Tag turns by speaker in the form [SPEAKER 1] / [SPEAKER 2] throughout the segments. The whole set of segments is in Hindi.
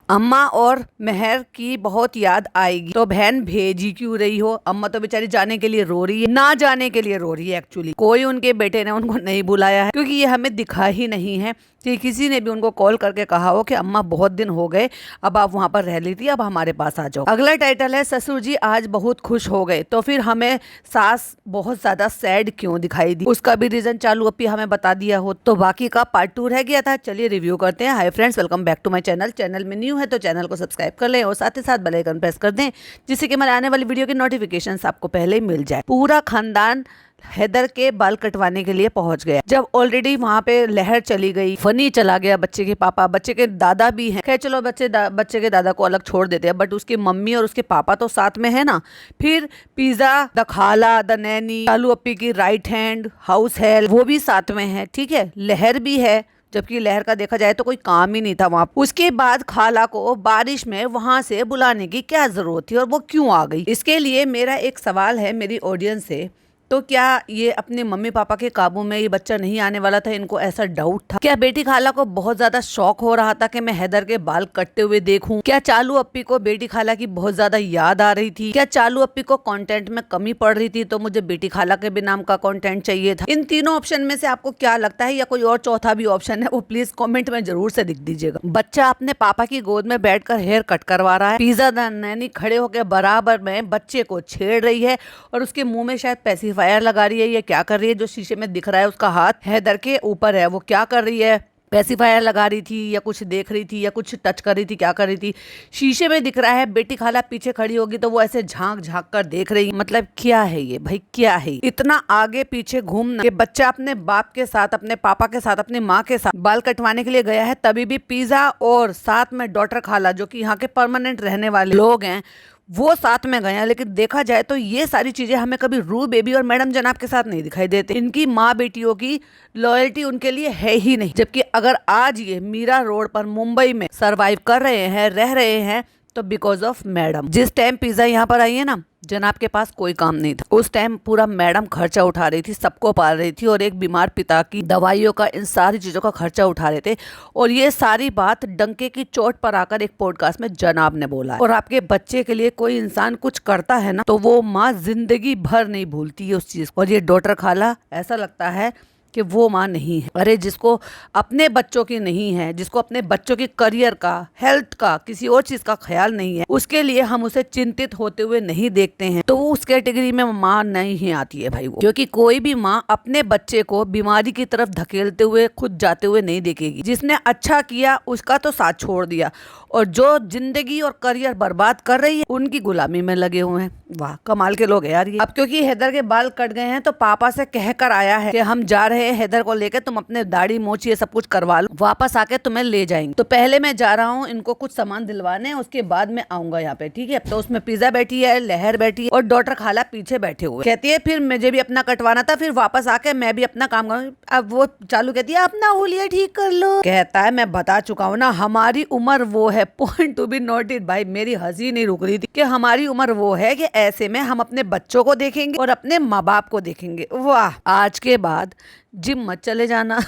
[SPEAKER 1] अम्मा और मेहर की बहुत याद आएगी, तो बहन भेजी क्यों रही हो। अम्मा तो बेचारी जाने के लिए रो रही है, ना जाने के लिए रो रही है। एक्चुअली कोई उनके बेटे ने उनको नहीं बुलाया है, क्योंकि ये हमें दिखा ही नहीं है कि किसी ने भी उनको कॉल करके कहा हो कि अम्मा बहुत दिन हो गए, अब आप वहां पर रह ली थी, अब हमारे पास आ जाओ। अगला टाइटल है ससुर जी आज बहुत खुश हो गए। तो फिर हमें सास बहुत ज्यादा सैड क्यों दिखाई दी, उसका भी रीजन चालू अपी हमें बता दिया हो। तो बाकी का पार्ट 2 रह गया था, चलिए रिव्यू करते हैं। Hi friends, welcome back to my channel. Channel में न्यू है तो चैनल को सब्सक्राइब कर लें और साथ ही साथ बेल आइकन प्रेस कर दें, जिससे कि हमारे आने वाली वीडियो की नोटिफिकेशन आपको पहले ही मिल जाए। पूरा खानदान हैदर के बाल कटवाने के लिए पहुंच गया। जब ऑलरेडी वहां पे लहर चली गई, फनी चला गया, बच्चे के पापा, बच्चे के दादा भी हैं। खैर चलो बच्चे के दादा को अलग छोड़ देते हैं, बट उसकी मम्मी और उसके पापा तो साथ में है ना। फिर पिज्जा, द खाला, द नैनी, चालू अप्पी की राइट हैंड हाउस हेल्प, वो भी साथ में है। ठीक है, लहर भी है, जबकि लहर का देखा जाए तो कोई काम ही नहीं था वहां। उसके बाद खाला को बारिश में वहां से बुलाने की क्या जरूरत थी और वो क्यों आ गई। इसके लिए मेरा एक सवाल है मेरी ऑडियंस से, तो क्या ये अपने मम्मी पापा के काबू में ये बच्चा नहीं आने वाला था, इनको ऐसा डाउट था? क्या बेटी खाला को बहुत ज्यादा शौक हो रहा था कि मैं हैदर के बाल कटते हुए देखूं? क्या चालू अप्पी को बेटी खाला की बहुत ज्यादा याद आ रही थी? क्या चालू अप्पी को कंटेंट में कमी पड़ रही थी, तो मुझे बेटी खाला के भी नाम का कंटेंट चाहिए था? इन तीनों ऑप्शन में से आपको क्या लगता है, या कोई और चौथा भी ऑप्शन है, वो प्लीज कॉमेंट में जरूर से लिख दीजिएगा। बच्चा अपने पापा की गोद में बैठकर हेयर कट करवा रहा है। पिज्जा नैनी खड़े होकर बराबर में बच्चे को छेड़ रही है और उसके मुंह में शायद पेसिफायर लगा रही है, ये क्या कर रही है? जो शीशे में दिख रहा है उसका हाथ हैदर के ऊपर है, वो क्या कर रही है? पेसिफायर लगा रही थी या कुछ देख रही थी या कुछ टच कर रही थी, क्या कर रही थी? शीशे में दिख रहा है। बेटी खाला पीछे खड़ी होगी तो वो ऐसे झांक झांक कर देख रही। मतलब क्या है ये भाई, क्या है इतना आगे पीछे घूमना कि बच्चा अपने बाप के साथ, अपने पापा के साथ, अपनी माँ के साथ बाल कटवाने के लिए गया है, तभी भी पिज्जा और साथ में डॉटर खाला, जो कि यहाँ के परमानेंट रहने वाले लोग हैं, वो साथ में गए हैं। लेकिन देखा जाए तो ये सारी चीजें हमें कभी रू बेबी और मैडम जनाब के साथ नहीं दिखाई देते। इनकी माँ बेटियों की लॉयल्टी उनके लिए है ही नहीं। जबकि अगर आज ये मीरा रोड पर मुंबई में सरवाइव कर रहे हैं, रह रहे हैं, तो बिकॉज ऑफ मैडम। जिस टाइम पिज्जा यहाँ पर आई है ना, जनाब के पास कोई काम नहीं था। उस टाइम पूरा मैडम खर्चा उठा रही थी, सबको पाल रही थी, और एक बीमार पिता की दवाइयों का, इन सारी चीजों का खर्चा उठा रहे थे। और ये सारी बात डंके की चोट पर आकर एक पॉडकास्ट में जनाब ने बोला है। और आपके बच्चे के लिए कोई इंसान कुछ करता है ना, तो वो माँ जिंदगी भर नहीं भूलती है उस चीज। और ये डॉटर खाला, ऐसा लगता है कि वो माँ नहीं है। अरे जिसको अपने बच्चों की नहीं है, जिसको अपने बच्चों की करियर का, हेल्थ का, किसी और चीज का ख्याल नहीं है, उसके लिए हम उसे चिंतित होते हुए नहीं देखते हैं, तो वो उस कैटेगरी में माँ नहीं आती है भाई वो। क्योंकि कोई भी माँ अपने बच्चे को बीमारी की तरफ धकेलते हुए खुद जाते हुए नहीं देखेगी। जिसने अच्छा किया उसका तो साथ छोड़ दिया, और जो जिंदगी और करियर बर्बाद कर रही है उनकी गुलामी में लगे हुए हैं। वाह, कमाल के लोग हैं यार ये। अब क्योंकि हैदर के बाल कट गए हैं, तो पापा से कह कर आया है कि हम जा रहे हैं हैदर को लेकर, तुम अपने दाढ़ी मोछ ये सब कुछ करवा लो, वापस आके तुम्हें ले जाएंगे। तो पहले मैं जा रहा हूँ इनको कुछ सामान दिलवाने, उसके बाद मैं आऊंगा यहाँ पे, ठीक है? तो उसमें पिज्जा बैठी है, लहर बैठी है, और डॉटर खाला पीछे बैठे हुए। कहती है फिर मुझे भी अपना कटवाना था, फिर वापस आके मैं भी अपना काम करूँ। अब वो चालू कहती है अपना हुलिया ठीक कर लो। कहता है मैं बता चुका हूँ ना, हमारी उम्र वो है, पॉइंट टू बी नोटेड। भाई मेरी हंसी नहीं रुक रही थी कि हमारी उम्र वो है कि ऐसे में हम अपने बच्चों को देखेंगे और अपने माँ बाप को देखेंगे। वाह, आज के बाद जिम मत चले जाना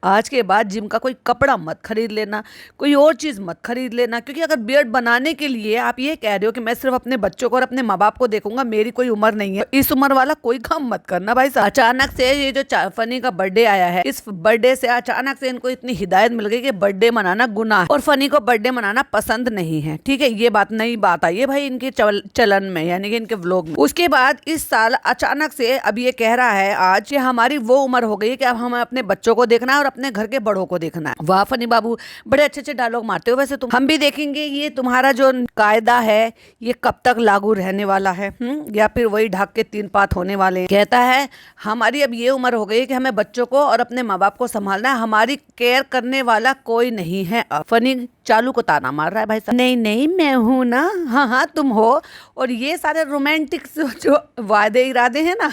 [SPEAKER 1] आज के बाद जिम का कोई कपड़ा मत खरीद लेना, कोई और चीज मत खरीद लेना, क्योंकि अगर बियर्ड बनाने के लिए आप ये कह रहे हो कि मैं सिर्फ अपने बच्चों को और अपने माँ बाप को देखूंगा, मेरी कोई उम्र नहीं है, इस उम्र वाला कोई काम मत करना भाई साहब। अचानक से ये जो फनी का बर्थडे आया है, इस बर्थडे से अचानक से इनको इतनी हिदायत मिल गई कि बर्थडे मनाना गुनाह है और फनी को बर्थडे मनाना पसंद नहीं है। ठीक है, ये बात नई बात आई है भाई इनके चलन में, यानी कि इनके व्लॉग में। उसके बाद इस साल अचानक से अब ये कह रहा है आज कि हमारी वो उम्र हो गई कि अब हमें अपने बच्चों को देखना है और अपने घर के बड़ों को देखना है। वाह फनी बाबू, बड़े अच्छे अच्छे डायलॉग मारते हो वैसे तुम। हम भी देखेंगे ये तुम्हारा जो कायदा है ये कब तक लागू रहने वाला है, या फिर वही ढाक के 3 पात होने वाले। कहता है हमारी अब ये उम्र हो गई कि हमें बच्चों को और अपने माँ बाप को संभालना है, हमारी केयर करने वाला कोई नहीं है। फनी चालू को ताना मार रहा है भाई साहब, नहीं नहीं मैं हूं ना, हाँ हाँ तुम हो। और ये सारे रोमांटिक जो वादे इरादे हैं ना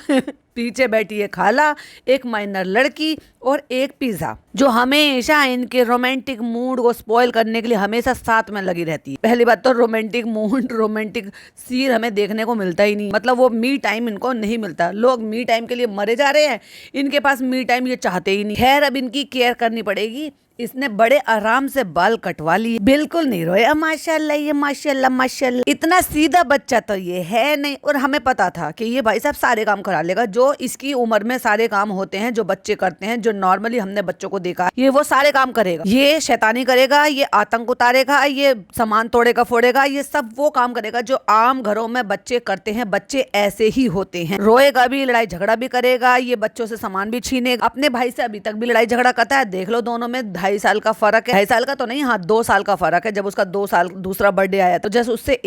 [SPEAKER 1] पीछे बैठी है खाला, एक माइनर लड़की और एक पिज्जा, जो हमेशा इनके रोमांटिक मूड को स्पॉइल करने के लिए हमेशा साथ में लगी रहती है। पहली बात तो रोमांटिक मूड, रोमांटिक सीन हमें देखने को मिलता ही नहीं, मतलब वो मी टाइम इनको नहीं मिलता। लोग मी टाइम के लिए मरे जा रहे हैं, इनके पास मी टाइम ये चाहते ही नहीं। खैर अब इनकी केयर करनी पड़ेगी, इसने बड़े आराम से बाल कटवा लिए, बिल्कुल नहीं रोया। माशाल्लाह, ये माशाल्लाह माशाल्लाह, इतना सीधा बच्चा तो ये है नहीं। और हमें पता था कि ये भाई साहब सारे काम करा लेगा, जो इसकी उम्र में सारे काम होते हैं, जो बच्चे करते हैं, जो नॉर्मली हमने बच्चों को देखा, ये वो सारे काम करेगा। ये शैतानी करेगा, ये आतंक उतारेगा, ये सामान तोड़ेगा फोड़ेगा, ये सब वो काम करेगा जो आम घरों में बच्चे करते हैं। बच्चे ऐसे ही होते हैं, रोएगा भी, लड़ाई झगड़ा भी करेगा, ये बच्चों से सामान भी छीनेगा। अपने भाई से अभी तक भी लड़ाई झगड़ा करता है। देख लो, दोनों में 2.5 साल का फर्क है। 2.5 साल का तो नहीं, हाँ 2 साल का फर्क है। जब उसका 2 साल दूसरा बर्थडे आया तो जैसे उससे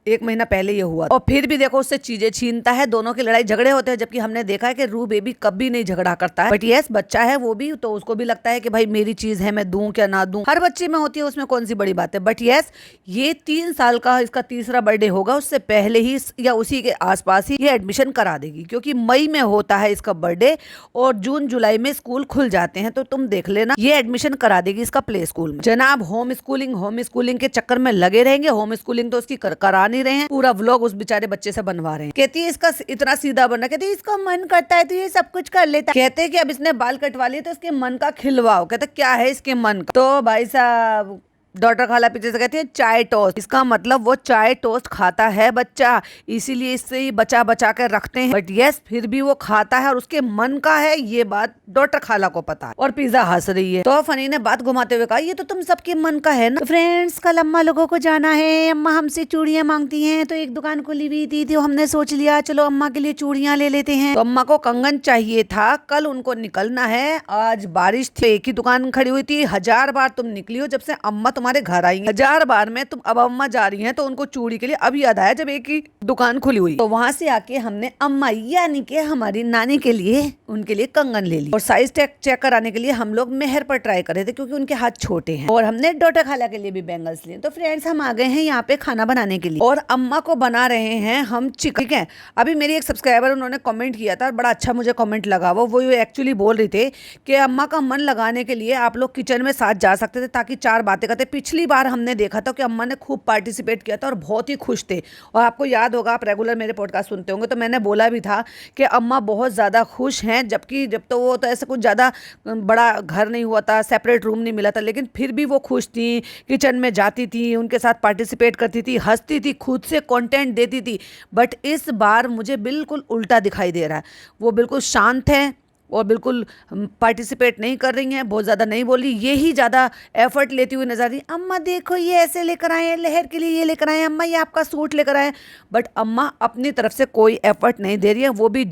[SPEAKER 1] एक महीना पहले ये हुआ, और फिर भी देखो उससे चीजें छीनता है। दोनों की लड़ाई झगड़े होते हैं, जबकि हमने देखा है कि रू बेबी कभी नहीं झगड़ा करता है। बट यस, बच्चा है वो भी, तो उसको भी लगता है कि भाई मेरी चीज है, मैं दूं क्या ना दूं, हर बच्चे में होती है, उसमें कौन सी बड़ी बात है। बट यस, ये 3 साल का इसका तीसरा बर्थडे होगा, उससे पहले ही या उसी के आसपास ही ये एडमिशन करा देगी, क्योंकि मई में होता है इसका बर्थडे और जून जुलाई में स्कूल खुल जाते हैं। तो तुम देख लेना, ये एडमिशन करा देगी इसका प्ले स्कूल में। जनाब होम स्कूलिंग के चक्कर में लगे रहेंगे। होम स्कूलिंग तो उसकी करा नहीं रहे हैं, पूरा व्लॉग उस बेचारे बच्चे से बनवा रहे हैं। कहती है इसका इतना सीधा बनना, कहती है इसका मन करता है तो ये सब कुछ कर लेता है। कहते हैं कि अब इसने बाल कटवा लिए तो इसके मन का खिलवाओ। कहते क्या है इसके मन का? तो भाई साहब डॉक्टर खाला पीछे से कहती है चाय टोस्ट। इसका मतलब वो चाय टोस्ट खाता है बच्चा, इसीलिए इससे ही बचा बचा कर रखते हैं। बट यस, फिर भी वो खाता है और उसके मन का है, ये बात डॉक्टर खाला को पता है। और पिज्जा हंस रही है। तो फनी ने बात घुमाते हुए कहा, ये तो तुम सबके मन का है ना। तो फ्रेंड्स, कल अम्मा लोगों को जाना है, अम्मा हमसे चूड़ियां मांगती हैं, तो एक दुकान खुली हुई थी तो हमने सोच लिया चलो अम्मा के लिए चूड़ियां ले लेते हैं। तो अम्मा को कंगन चाहिए था, कल उनको निकलना है। आज बारिश थी, एक ही दुकान खड़ी हुई थी। 1000 बार तुम निकली हो जब से अम्मा तुम्हारे घर आई हैं। 1000 बार में तुम अब अम्मा जा रही हैं, तो उनको चूड़ी के लिए अभी याद आया जब एक ही दुकान खुली हुई। तो वहां से आके हमने अम्मा यानी कि हमारी नानी के लिए उनके लिए कंगन ले ली। और साइज चेक कराने के लिए हम लोग मेहर पर ट्राई कर रहे थे, क्योंकि उनके हाथ छोटे हैं। और हमने डॉक्टर खाला के लिए भी बैंगल्स लिए। तो फ्रेंड्स, हम आ गए हैं यहाँ पे खाना बनाने के लिए, और अम्मा को बना रहे हैं हम चिकन। ठीक है, अभी मेरी एक सब्सक्राइबर उन्होंने कमेंट किया था, बड़ा अच्छा मुझे कमेंट लगा। वो एक्चुअली बोल रहे थे कि अम्मा का मन लगाने के लिए आप लोग किचन में साथ जा सकते थे, ताकि 4 बातें करते। पिछली बार हमने देखा था कि अम्मा ने खूब पार्टिसिपेट किया था और बहुत ही खुश थे। और आपको याद होगा, आप रेगुलर मेरे पॉडकास्ट सुनते होंगे, तो मैंने बोला भी था कि अम्मा बहुत ज़्यादा खुश हैं। जबकि जब तो वो तो ऐसा कुछ ज़्यादा बड़ा घर नहीं हुआ था, सेपरेट रूम नहीं मिला था, लेकिन फिर भी वो खुश थी। किचन में जाती थी, उनके साथ पार्टिसिपेट करती थी, हंसती थी, खुद से कंटेंट देती थी। बट इस बार मुझे बिल्कुल उल्टा दिखाई दे रहा है। वो बिल्कुल शांत है और बिल्कुल पार्टिसिपेट नहीं कर रही हैं, बहुत ज़्यादा नहीं बोल रही, ये ही ज़्यादा एफर्ट लेती हुई नजर आ रही। अम्मा देखो ये ऐसे लेकर आए हैं, लहर के लिए ये लेकर आए हैं, अम्मा ये आपका सूट लेकर आए हैं। बट अम्मा अपनी तरफ से कोई एफर्ट नहीं दे रही है, वो भी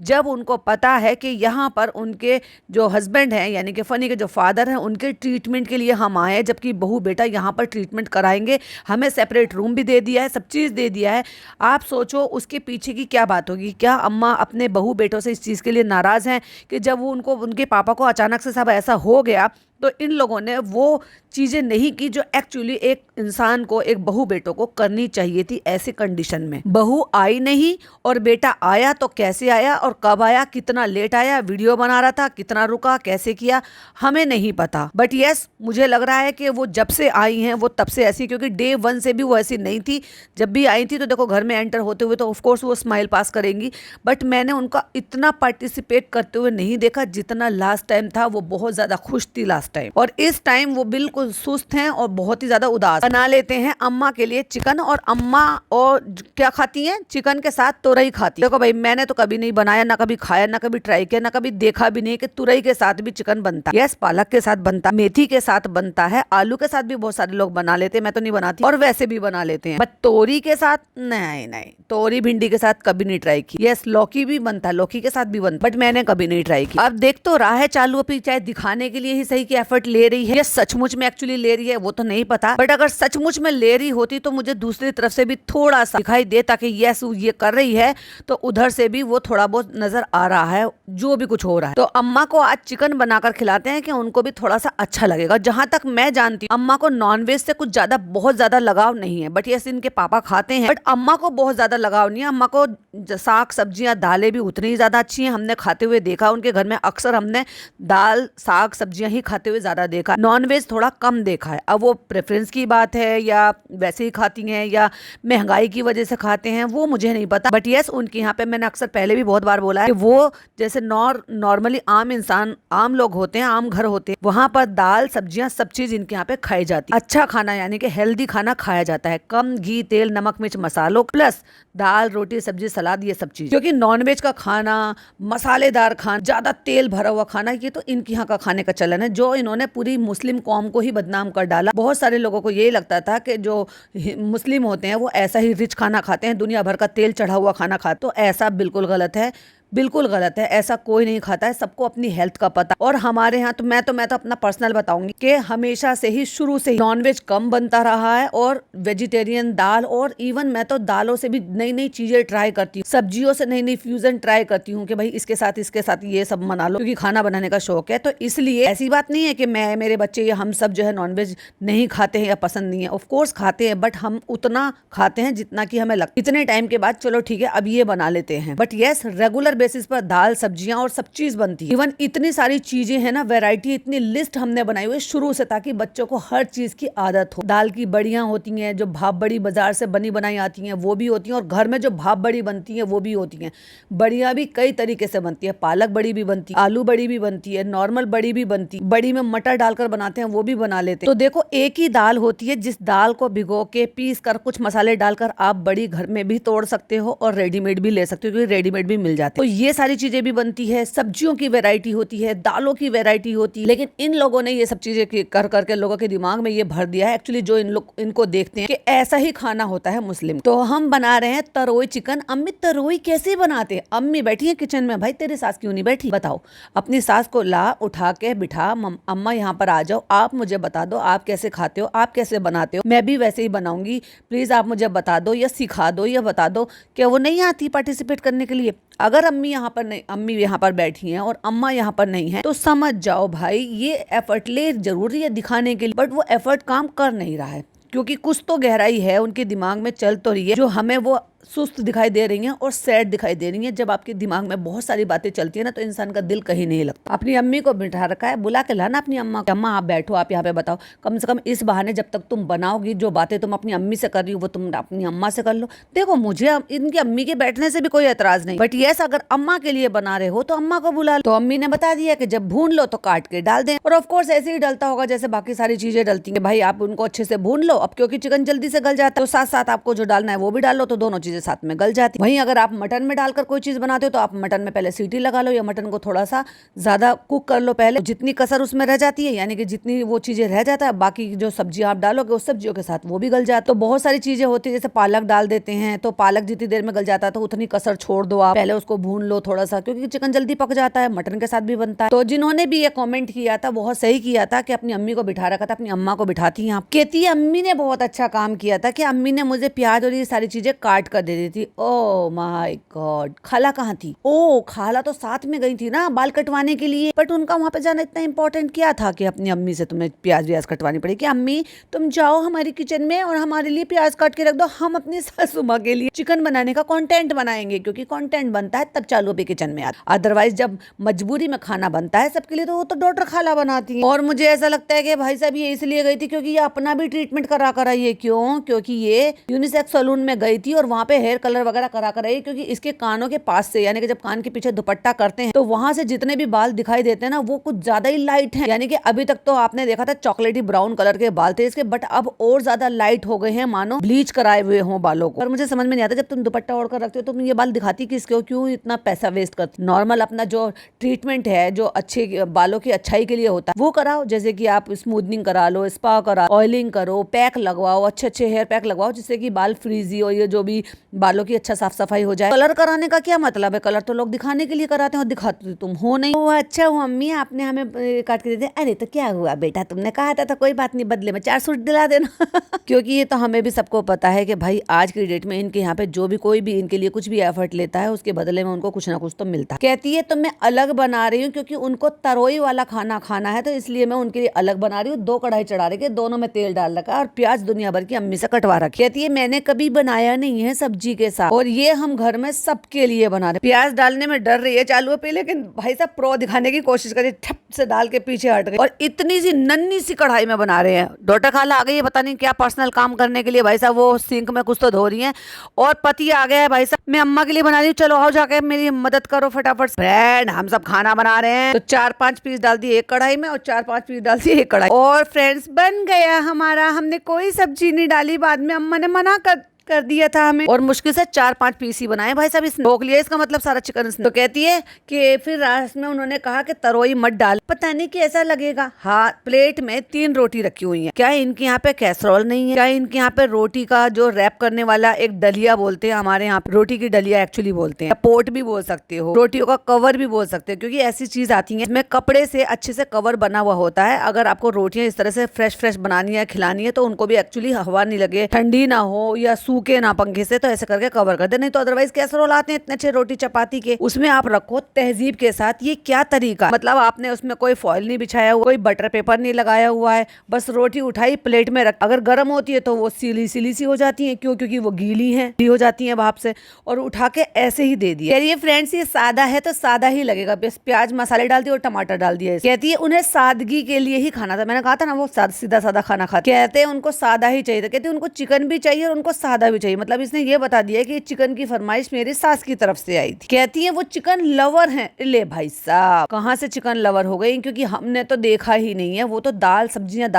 [SPEAKER 1] जब उनको पता है कि यहाँ पर उनके जो हस्बैंड हैं, यानी कि फनी के जो फादर हैं, उनके ट्रीटमेंट के लिए हम आए हैं, जबकि बहू बेटा यहाँ पर ट्रीटमेंट कराएंगे। हमें सेपरेट रूम भी दे दिया है, सब चीज़ दे दिया है। आप सोचो उसके पीछे की क्या बात होगी। क्या अम्मा अपने बहू बेटों से इस चीज़ के लिए नाराज़ हैं कि जब वो उनके पापा को अचानक से सब ऐसा हो गया, तो इन लोगों ने वो चीज़ें नहीं की जो एक्चुअली एक इंसान को, एक बहू बेटों को करनी चाहिए थी ऐसी कंडीशन में। बहू आई नहीं और बेटा आया तो कैसे आया और कब आया, कितना लेट आया, वीडियो बना रहा था, कितना रुका, कैसे किया, हमें नहीं पता। बट यस, मुझे लग रहा है कि वो जब से आई हैं वो तब से ऐसी, क्योंकि डे 1 से भी वो ऐसी नहीं थी। जब भी आई थी तो देखो घर में एंटर होते हुए तो ऑफकोर्स वो स्माइल पास करेंगी, बट मैंने उनका इतना पार्टिसिपेट करते हुए नहीं देखा जितना लास्ट टाइम था। वो बहुत ज़्यादा खुश थी लास्ट टाइम, और इस टाइम वो बिल्कुल सुस्त हैं और बहुत ही ज्यादा उदास। बना लेते हैं अम्मा के लिए चिकन, और अम्मा और क्या खाती हैं, चिकन के साथ तुरई खाती है। देखो भाई, मैंने तो कभी नहीं बनाया, ना कभी खाया, ना कभी ट्राई किया, ना कभी देखा भी नहीं कि तुरई के साथ भी चिकन बनता है। यस, पालक के साथ बनता है, मेथी के साथ बनता है, आलू के साथ भी बहुत सारे लोग बना लेते हैं, मैं तो नहीं बनाती, और वैसे भी बना लेते हैं। बट तोरी के साथ नहीं, तोरी भिंडी के साथ कभी नहीं ट्राई की। यस, लौकी भी बनता है, लौकी के साथ भी बनता है, बट मैंने कभी नहीं ट्राई की। अब देख तो रहा है चालू, अपनी चाहे दिखाने के लिए ही सही की एफर्ट ले रही है या सचमुच में एक्चुअली ले रही है, वो तो नहीं पता। बट अगर सचमुच में ले रही होती तो मुझे दूसरी तरफ से भी थोड़ा सा दिखाई देता कि यस ये कर रही है, तो उधर से भी वो थोड़ा बहुत नजर आ रहा है जो भी कुछ हो रहा है। तो अम्मा को आज चिकन बनाकर खिलाते हैं कि उनको भी थोड़ा सा अच्छा लगेगा। जहां तक मैं जानती हूँ, अम्मा को नॉनवेज से कुछ ज्यादा बहुत ज्यादा लगाव नहीं है, बट यस इनके पापा खाते हैं, बट अम्मा को बहुत ज्यादा लगाव नहीं है। अम्मा को साग सब्जियां दालें भी उतनी ही ज्यादा अच्छी हैं, हमने खाते हुए देखा उनके घर में। अक्सर हमने दाल साग सब्जियां ही खाते हुए ज्यादा देखा, नॉनवेज थोड़ा कम देखा है। अब वो प्रेफरेंस की बात है या वैसे ही खाती हैं या महंगाई की वजह से खाते हैं, वो मुझे नहीं पता। बट यस, उनके यहाँ पे मैंने अक्सर पहले भी बहुत बार बोला है कि वो जैसे नॉर्मली आम इंसान, आम लोग होते हैं, आम घर होते हैं, वहां पर दाल सब्जियां सब चीज इनके यहाँ पे खाई जाती है। अच्छा खाना यानी कि हेल्दी खाना खाया जाता है, कम घी तेल नमक मिर्च मसालों प्लस दाल रोटी सब्जी सलाद ये सब चीज। क्योंकि नॉनवेज का खाना, मसालेदार खाना, ज्यादा तेल भरा हुआ खाना, ये तो इनके यहाँ का खाने का चलन है, जो इन्होंने पूरी मुस्लिम कौम को ही बदनाम कर डाला। बहुत सारे लोगों को यही लगता था कि जो मुस्लिम होते हैं वो ऐसा ही रिच खाना खाते हैं, दुनिया भर का तेल चढ़ा हुआ खाना खाते, तो ऐसा बिल्कुल गलत है, बिल्कुल गलत है। ऐसा कोई नहीं खाता है, सबको अपनी हेल्थ का पता। और हमारे यहाँ तो मैं तो अपना पर्सनल बताऊंगी कि हमेशा से ही शुरू से ही नॉनवेज कम बनता रहा है और वेजिटेरियन दाल, और इवन मैं तो दालों से भी नई नई चीजें ट्राई करती हूँ, सब्जियों से नई नई फ्यूजन ट्राई करती हूँ कि भाई इसके साथ ये सब बना लो, क्योंकि खाना बनाने का शौक है। तो इसलिए ऐसी बात नहीं है कि मैं, मेरे बच्चे या हम सब जो है नॉनवेज नहीं खाते हैं या पसंद नहीं है। ऑफकोर्स खाते हैं, बट हम उतना खाते हैं जितना कि हमें लगता है। इतने टाइम के बाद चलो ठीक है अब ये बना लेते हैं, बट यस रेगुलर बेसिस पर दाल सब्जियां और सब चीज बनती है। इवन इतनी सारी चीजें हैं ना, वैरायटी, इतनी लिस्ट हमने बनाई हुई है शुरू से, ताकि बच्चों को हर चीज की आदत हो। दाल की बड़ियां होती हैं, जो भाप बड़ी बाजार से बनी बनाई आती हैं वो भी होती हैं, और घर में जो भाप बड़ी बनती है वो भी होती हैं। बड़ियां भी कई तरीके से बनती है, पालक बड़ी भी बनती है, आलू बड़ी भी बनती है, नॉर्मल बड़ी भी बनती है, बड़ी में मटर डालकर बनाते हैं वो भी बना लेते हैं। तो देखो एक ही दाल होती है, जिस दाल को भिगो के पीस कर कुछ मसाले डालकर आप बड़ी घर में भी तोड़ सकते हो और रेडीमेड भी ले सकते हो, क्योंकि रेडीमेड भी मिल जाते हैं। तो ये सारी चीजें भी बनती है, सब्जियों की वैरायटी होती है, दालों की वैरायटी होती है। लेकिन इन लोगों ने ये सब चीजें कर करके लोगों के दिमाग में ये भर दिया है एक्चुअली, जो इनको देखते हैं कि ऐसा ही खाना होता है मुस्लिम। तो हम बना रहे हैं तरोई चिकन। अम्मी तरोई कैसे बनाते हैं? अम्मी बैठी है किचन में, भाई तेरी सास क्यों नहीं बैठी? बताओ, अपनी सास को ला उठा के बिठा, अम्मा यहाँ पर आ जाओ, आप मुझे बता दो आप कैसे खाते हो, आप कैसे बनाते हो, मैं भी वैसे ही बनाऊंगी, प्लीज आप मुझे बता दो या सिखा दो या बता दो। क्या वो नहीं आती पार्टिसिपेट करने के लिए? अगर अम्मी यहाँ पर नहीं, अम्मी यहाँ पर बैठी हैं और अम्मा यहाँ पर नहीं है, तो समझ जाओ भाई ये एफर्ट ले जरूरी है दिखाने के लिए, बट वो एफर्ट काम कर नहीं रहा है, क्योंकि कुछ तो गहराई है उनके दिमाग में चल तो रही है, जो हमें वो सुस्त दिखाई दे रही हैं और सैड दिखाई दे रही हैं। जब आपके दिमाग में बहुत सारी बातें चलती है ना, तो इंसान का दिल कहीं नहीं लगता। अपनी अम्मी को बिठा रखा है, बुला के लाना अपनी अम्मा, अम्मा आप बैठो, आप यहाँ पे बताओ, कम से कम इस बहाने जब तक तुम बनाओगी, जो बातें तुम अपनी अम्मी से कर रही हो वो तुम अपनी अम्मा से कर लो। देखो मुझे इनकी अम्मी के बैठने से भी कोई एतराज नहीं, बट यस अगर अम्मा के लिए बना रहे हो तो अम्मा को बुला लो। तो अम्मी ने बता दिया कि जब भून लो तो काट के डाल दें, और ऑफकोर्स ऐसे ही डलता होगा जैसे बाकी सारी चीजें डलती है। भाई आप उनको अच्छे से भून लो, अब क्योंकि चिकन जल्दी से गल जाता है, तो साथ साथ आपको जो डालना है वो भी डाल लो, तो दोनों चीजें साथ में गल जाती। वहीं अगर आप मटन में डालकर कोई चीज बनाते हो तो आप मटन में पहले सीटी लगा लो, या मटन को थोड़ा सा ज्यादा कुक कर लो पहले, जितनी कसर उसमें रह जाती है, यानी कि जितनी वो चीजें रह जाता है, बाकी जो सब्जी आप डालोगे उस सब्जियों के साथ वो भी गल जाता है। तो बहुत सारी चीजें होती है, जैसे पालक डाल देते हैं, तो पालक जितनी देर में गल जाता है तो उतनी कसर छोड़ दो, आप पहले उसको भून लो थोड़ा सा, क्योंकि चिकन जल्दी पक जाता है, मटन के साथ भी बनता है। तो जिन्होंने भी ये कॉमेंट किया था बहुत सही किया था कि अपनी अम्मी को बिठा रखा था, अपनी अम्मा को बिठाती हैं आप। कहती है अम्मी ने बहुत अच्छा काम किया था कि अम्मी ने मुझे प्याज और ये सारी चीजें काट कर दे दी थी। ओ माय गॉड, खाला कहाँ थी? ओ खाला तो साथ में गई थी ना बाल कटवाने के लिए, बट उनका वहां पे जाना इतना इंपॉर्टेंट क्या था कि अपनी अम्मी से तुम्हें प्याज व्याज कटवानी पड़ी? कि अम्मी तुम जाओ हमारी किचन में और हमारे लिए प्याज काट के रख दो, हम अपनी सासू माँ के लिए चिकन बनाने का कंटेंट बनाएंगे, क्योंकि कंटेंट बनता है तब चालू भी किचन में आता। अदरवाइज जब मजबूरी में खाना बनता है सबके लिए, तो वो तो डॉक्टर खाला बनाती है। और मुझे ऐसा लगता है कि भाई साहब ये इसलिए गई थी क्योंकि ये अपना भी ट्रीटमेंट करा कर आई है। क्यों? क्योंकि ये यूनिसेक्स सैलून में गई थी और वहां पे हेयर कलर वगैरह करा कर आई, क्योंकि इसके कानों के पास से, यानी कि जब कान के पीछे दुपट्टा करते हैं तो वहां से जितने भी बाल दिखाई देते हैं ना वो कुछ ज्यादा ही लाइट हैं। यानी कि अभी तक तो आपने देखा था चॉकलेटी ब्राउन कलर के बाल थे इसके, बट अब और ज्यादा लाइट हो गए हैं, मानो ब्लीच कराए हुए हों बालों को। और मुझे समझ में नहीं आता, जब तुम दुपट्टा ओढ़ कर रखते हो तुम ये बाल दिखाती किसके हो? क्यों इतना पैसा वेस्ट करते? नॉर्मल अपना जो ट्रीटमेंट है, जो अच्छे बालों की अच्छाई के लिए होता है वो कराओ, जैसे कि आप स्मूथनिंग करा लो, स्पा करा, ऑयलिंग करो, पैक लगवाओ, अच्छे अच्छे हेयर पैक लगवाओ, जिससे कि बाल फ्रीजी और ये जो भी बालों की अच्छा साफ सफाई हो जाए। कलर कराने का क्या मतलब है? कलर तो लोग दिखाने के लिए कराते हैं और दिखाते तुम हो नहीं। वो अच्छा हुआ अम्मी आपने हमें काट के दे दिया। अरे तो क्या हुआ बेटा, तुमने कहा था तो कोई बात नहीं, बदले में 4 सूट दिला देना। क्योंकि ये तो हमें भी सबको पता है कि भाई आज की डेट में इनके यहाँ पे जो भी कोई भी इनके लिए कुछ भी एफर्ट लेता है उसके बदले में उनको कुछ ना कुछ तो मिलता है। कहती है तो मैं अलग बना रही हूँ क्योंकि उनको तरोई वाला खाना खाना है, तो इसलिए मैं उनके लिए अलग बना रही हूँ। 2 कढ़ाई चढ़ा रही है, दोनों में तेल डाल रखा और प्याज दुनिया भर की अम्मी से कटवा रखी। कहती है मैंने कभी बनाया नहीं है सब सब्जी के साथ, और ये हम घर में सबके लिए बना रहे। प्याज डालने में डर रही है चालू पे, लेकिन भाई साहब प्रो दिखाने की कोशिश करिए, ठप से डाल के पीछे हट गई, और इतनी सी नन्ही सी कढ़ाई में बना रहे हैं। डॉटर खाला आ गई है, पता नहीं क्या पर्सनल काम करने के लिए, भाई साहब वो सिंक में कुछ तो धो रही है, और पति आ गया है। भाई साहब मैं अम्मा के लिए बना रही हूँ, चलो आओ जाके मेरी मदद करो फटाफट। फ्रेंड हम सब खाना बना रहे हैं, तो 4-5 पीस डाल दिए एक कढ़ाई में, और 4-5 पीस डाल दिए एक कढ़ाई, और फ्रेंड्स बन गया हमारा। हमने कोई सब्जी नहीं डाली, बाद में अम्मा ने मना कर दिया था हमें, और मुश्किल से 4-5 पीस ही बनाए। भाई साहब इसने रोक लिया, इसका मतलब सारा चिकन इसने। तो कहती है कि फिर रात में उन्होंने कहा कि तरोई मत डाल, पता नहीं कैसा लगेगा। हाँ, प्लेट में 3 रोटी रखी हुई है। क्या इनके यहाँ पे कैसरोल नहीं है? क्या इनके यहाँ पे रोटी का जो रैप करने वाला एक डलिया बोलते हैं, हमारे यहाँ पे रोटी की डलिया एक्चुअली बोलते हैं, पोट भी बोल सकते हो, रोटियों का कवर भी बोल सकते हो, क्योंकि ऐसी चीज आती है इसमें कपड़े से अच्छे से कवर बना हुआ होता है। अगर आपको रोटियां इस तरह से फ्रेश बनानी है, खिलानी है, तो उनको भी एक्चुअली हवा नहीं लगे, ठंडी ना हो या सूखे ना पंखे से, तो ऐसे करके कवर कर दे। नहीं तो अदरवाइज कैसरोल आते हैं इतने अच्छे रोटी चपाती के, उसमें आप रखो तहजीब के साथ। ये क्या तरीका, मतलब आपने उसमें कोई फॉइल नहीं बिछाया हुआ, कोई बटर पेपर नहीं लगाया हुआ है, बस रोटी उठाई प्लेट में रख। अगर गर्म होती है तो वो सीली सी हो जाती है, क्यों? क्योंकि वो गीली है, हो जाती है भाप से, और उठा के ऐसे ही दे दिया। ये फ्रेंड्स ये सादा है तो सादा ही लगेगा, बस प्याज मसाले डाल दिए और टमाटर डाल दिया। कहती है उन्हें सादगी के लिए ही खाना था। मैंने कहा था ना वो सीधा सादा खाना खाते, कहते हैं उनको सादा ही चाहिए था। कहते हैं उनको चिकन भी चाहिए और उनको सादा भी चाहिए। मतलब इसने ये बता दिया कि चिकन की फरमाइश मेरी सास की तरफ से आई थी। कहती है वो चिकन लवर हैं। ले भाई साहब कहाँ से चिकन लवर हो गई, क्योंकि हमने तो देखा ही नहीं है। वो तो दाल सब्जियां